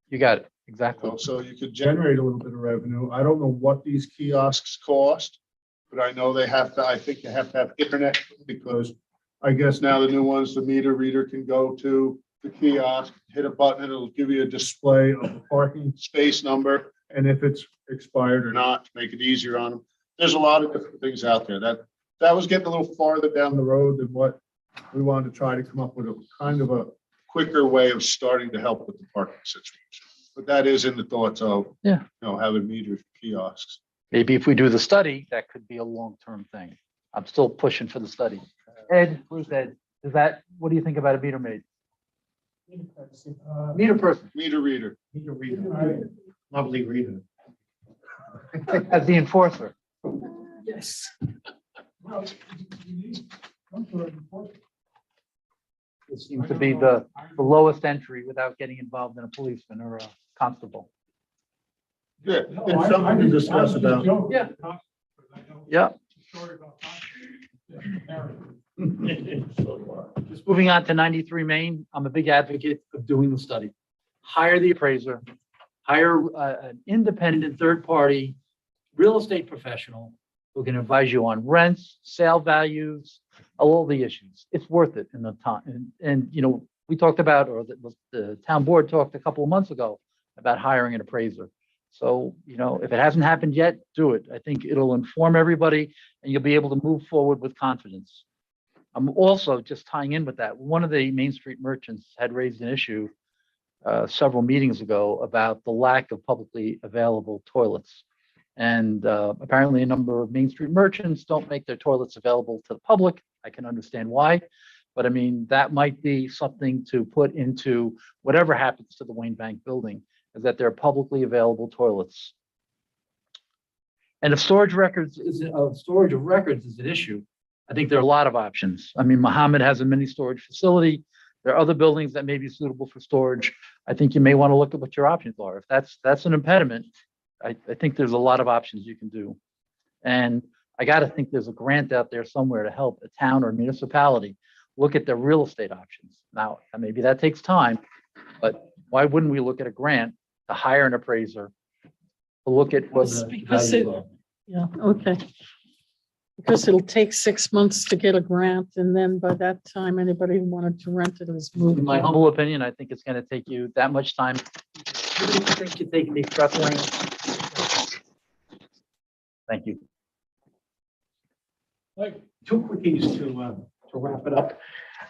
You got it. Exactly. So you could generate a little bit of revenue. I don't know what these kiosks cost, but I know I think you have to have internet, because I guess now the new ones, the meter reader can go to the kiosk, hit a button, it'll give you a display of the parking space number and if it's expired or not, to make it easier on them. There's a lot of different things out there. That was getting a little farther down the road than what we wanted to try to come up with, a kind of a quicker way of starting to help with the parking situation. But that is in the thoughts of, having meters, kiosks. Maybe if we do the study, that could be a long-term thing. I'm still pushing for the study. Ed, where's Ed? What do you think about a meter maid? Meter person. Meter reader. Meter reader. Lovely reader. As the enforcer. Yes. It seems to be the lowest entry without getting involved in a policeman or a constable. Yeah, it's something to discuss about. Yeah. Yeah. Just moving on to 93 Main, I'm a big advocate of doing the study. Hire the appraiser, hire an independent third-party real estate professional who can advise you on rents, sale values, all the issues. It's worth it in the time. And we talked about, or the town board talked a couple of months ago about hiring an appraiser. So, if it hasn't happened yet, do it. I think it'll inform everybody and you'll be able to move forward with confidence. I'm also just tying in with that. One of the Main Street merchants had raised an issue several meetings ago about the lack of publicly available toilets. And apparently a number of Main Street merchants don't make their toilets available to the public. I can understand why, but I mean, that might be something to put into whatever happens to the Wayne Bank building, is that there are publicly available toilets. And if storage of records is an issue, I think there are a lot of options. I mean, Mohammed has a mini storage facility. There are other buildings that may be suitable for storage. I think you may want to look at what your options are. If that's an impediment, I think there's a lot of options you can do. And I got to think there's a grant out there somewhere to help a town or municipality look at their real estate options. Now, maybe that takes time, but why wouldn't we look at a grant to hire an appraiser to look at what the Because value are? Yeah, okay. Because it'll take 6 months to get a grant, and then by that time, anybody who wanted to rent it has moved. In my on. humble opinion, I think it's going to take you that much time. What do you think you take the express lane? Thank you. Like, two quickies to wrap it up.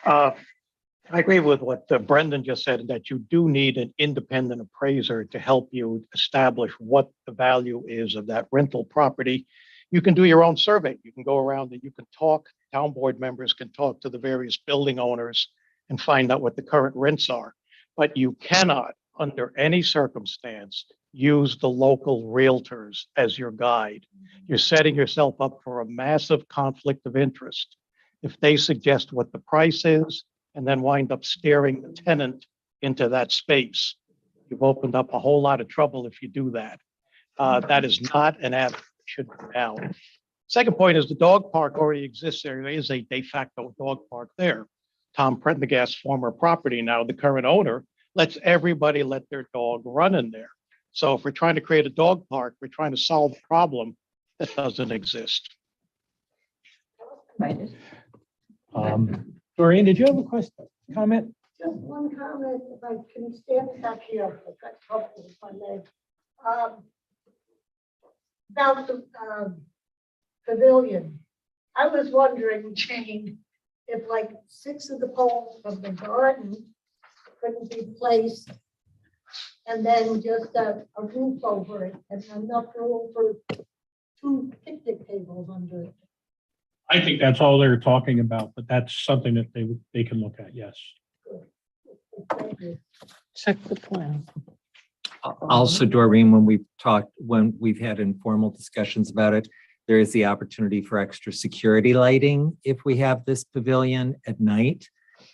I agree with what Brendan just said, that you do need an independent appraiser to help you establish what the value is of that rental property. You can do your own survey. You can go around and you can talk, town board members can talk to the various building owners and find out what the current rents are. But you cannot, under any circumstance, use the local realtors as your guide. You're setting yourself up for a massive conflict of interest if they suggest what the price is and then wind up steering the tenant into that space. You've opened up a whole lot of trouble if you do that. That is not an avenue that should be down. Second point is the dog park already exists there. There is a de facto dog park there. Tom Prendergast's former property, now the current owner, lets everybody let their dog run in there. So if we're trying to create a dog park, we're trying to solve a problem that doesn't exist. Doreen, did you have a question, comment? Just one comment, if I can stand back here, I've got trouble with my leg. About the pavilion, I was wondering, Jane, if like 6 of the poles from the garden couldn't be placed and then just a roof over it and enough room for 2 picnic tables under it. I think that's all they're talking about, but that's something that they can look at, yes. Thank you. Check the plan. Also, Doreen, when we've had informal discussions about it, there is the opportunity for extra security lighting if we have this pavilion at night,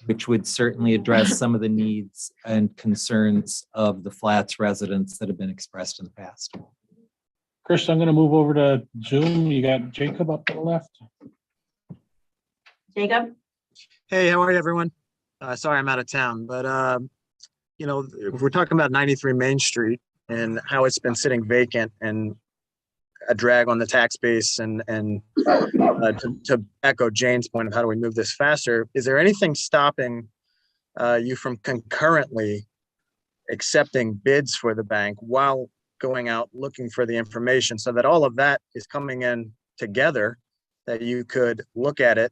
which would certainly address some of the needs and concerns of the Flats residents that have been expressed in the past. Chris, I'm going to move over to Zoom. You got Jacob up to the left. Jacob? Hey, how are you, everyone? Sorry, I'm out of town, but if we're talking about 93 Main Street and how it's been sitting vacant and a drag on the tax base, and to echo Jane's point of how do we move this faster, is there anything stopping you from concurrently accepting bids for the bank while going out looking for the information, so that all of that is coming in together, that you could look at it.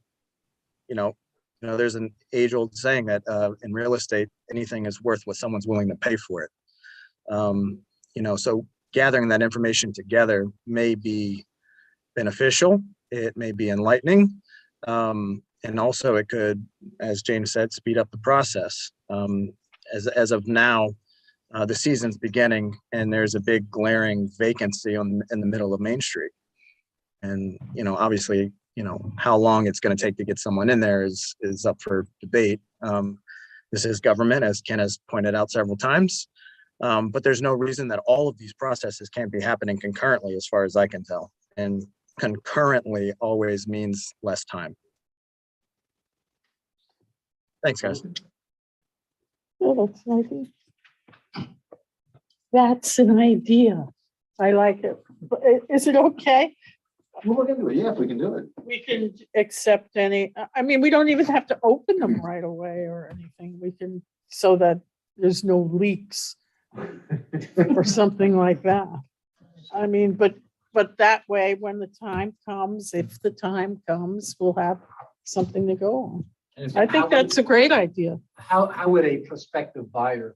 There's an age-old saying that in real estate, anything is worth what someone's willing to pay for it. So gathering that information together may be beneficial. It may be enlightening. And also it could, as James said, speed up the process. As of now, the season's beginning and there's a big glaring vacancy in the middle of Main Street. And, obviously, how long it's going to take to get someone in there is up for debate. This is government, as Ken has pointed out several times. But there's no reason that all of these processes can't be happening concurrently, as far as I can tell. And concurrently always means less time. Thanks, guys. Oh, that's an idea. That's an idea. I like it. But is it okay? We'll look into it. Yeah, if we can do it. We can accept any, I mean, we don't even have to open them right away or anything. We can, so that there's no leaks or something like that. I mean, but that way, when the time comes, if the time comes, we'll have something to go on. I think that's a great idea. How would a prospective buyer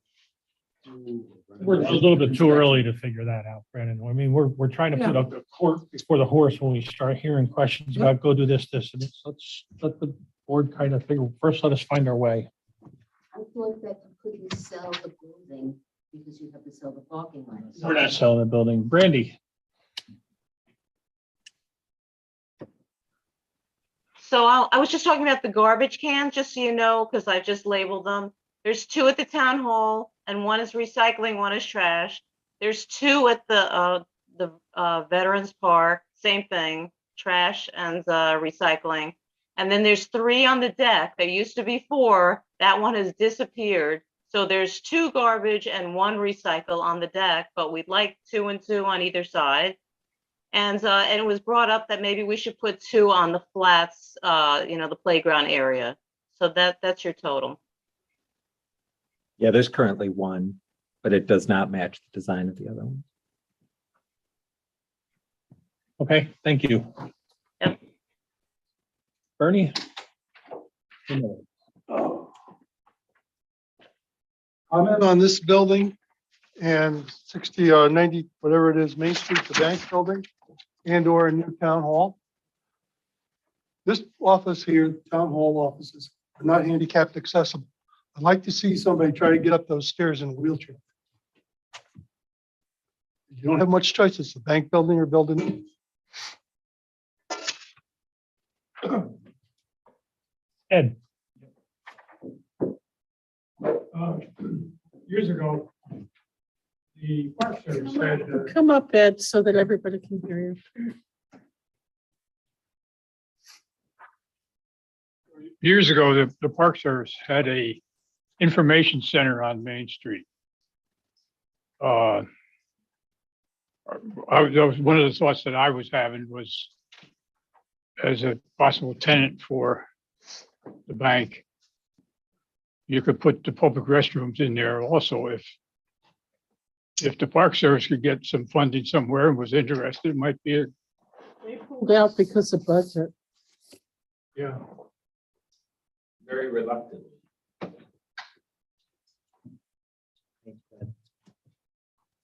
do? We're a little bit too early to figure that out, Brandon. I mean, we're trying to put up the cart before the horse when we start hearing questions about go do this, and let's let the board kind of figure, first let us find our way. I thought that you couldn't sell the building because you have to sell the parking lot. We're not selling the building. Brandy. So I was just talking about the garbage cans, just so you know, because I just labeled them. There's 2 at the town hall, and 1 is recycling, 1 is trash. There's 2 at the Veterans Park, same thing, trash and recycling. And then there's 3 on the deck. There used to be 4. That one has disappeared. So there's 2 garbage and 1 recycle on the deck, but we'd like 2 and 2 on either side. And it was brought up that maybe we should put 2 on the flats, the playground area. So that's your total. Yeah, there's currently 1, but it does not match the design of the other one. Okay, thank you. Yep. Bernie? Comment on this building and 60 or 90, whatever it is, Main Street, the bank building, and or a new town hall. This office here, town hall offices, are not handicapped accessible. I'd like to see somebody try to get up those stairs in a wheelchair. You don't have much choice. It's a bank building or building. Ed? Years ago, the Park Service said, Come up, Ed, so that everybody can hear you. Years ago, the Park Service had a information center on Main Street. That was one of the thoughts that I was having, was as a possible tenant for the bank, you could put the public restrooms in there also. If the Park Service could get some funding somewhere and was interested, it might be They pulled out because of budget. yeah. Very reluctant.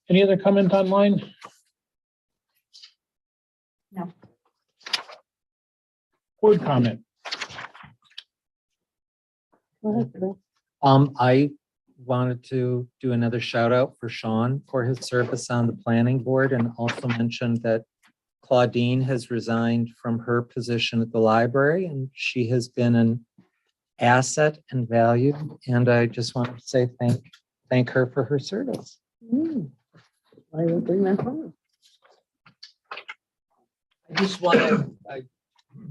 Any other comment online? No. Board comment? Go ahead, Bill. I wanted to do another shout out for Sean for his service on the planning board, and also mention that Claudine has resigned from her position at the library, and she has been an asset and value. And I just wanted to say thank her for her service. I will bring that home. I just want to, I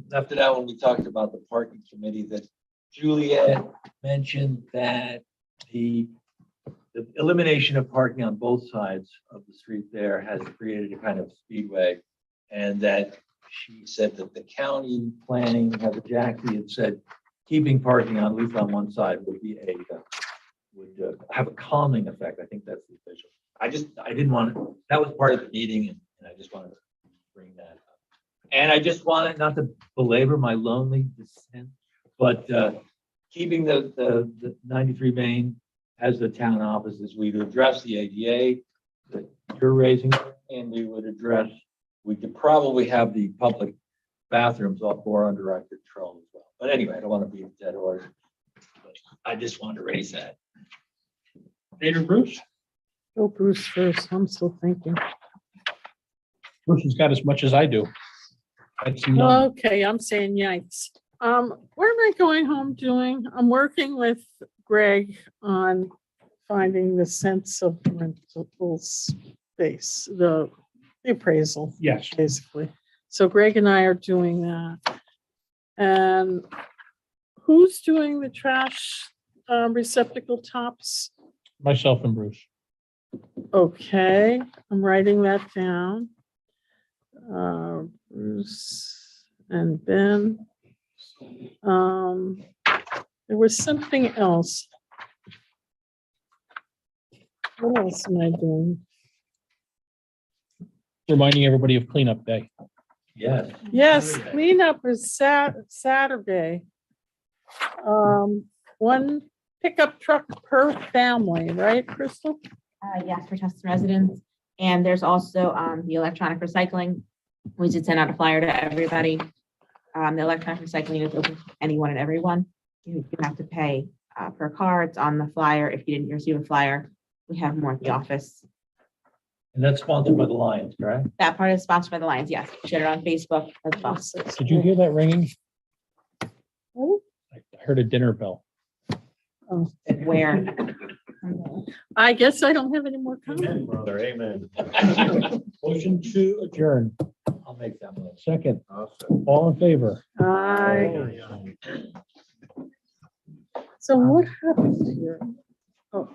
left it out when we talked about the parking committee, that Juliet mentioned that the elimination of parking on both sides of the street there has created a kind of speedway. And that she said that the county planning, Heather Jackie, had said keeping parking on, at least on one side would be would have a calming effect. I think that's the official. I didn't want, that was part of the meeting and I just wanted to bring that up. And I just wanted not to belabor my lonely dissent, but keeping the 93 Main as the town offices, we'd address the ADA that you're raising, and we would address, we could probably have the public bathrooms all more under our control as well. But anyway, I don't want to be a dead horse. But I just wanted to raise that. David Bruce? Go Bruce first. I'm still thinking. Bruce has got as much as I do. That's none. Okay, I'm saying yikes. What am I going home doing? I'm working with Greg on finding the sense of rental space, the appraisal, Yes. basically. So Greg and I are doing that. And who's doing the trash receptacle tops? Myself and Bruce. Okay, I'm writing that down. Bruce and Ben. There was something else. What else am I doing? Reminding everybody of cleanup day. Yes. Yes, cleanup is Saturday. One pickup truck per family, right, Crystal? Yes, for Tusten residents. And there's also the electronic recycling. We did send out a flyer to everybody. The electronic recycling is open to anyone and everyone. You have to pay per car. It's on the flyer. If you didn't receive a flyer, we have more at the office. And that's sponsored by the Lions, correct? That part is sponsored by the Lions. Yes, share it on Facebook as well. Did you hear that ringing? Oh. I heard a dinner bell. Where? I guess I don't have any more comments. Brother, amen. Motion to adjourn. I'll make that one. Second. All in favor? Aye. So what happens here? Oh.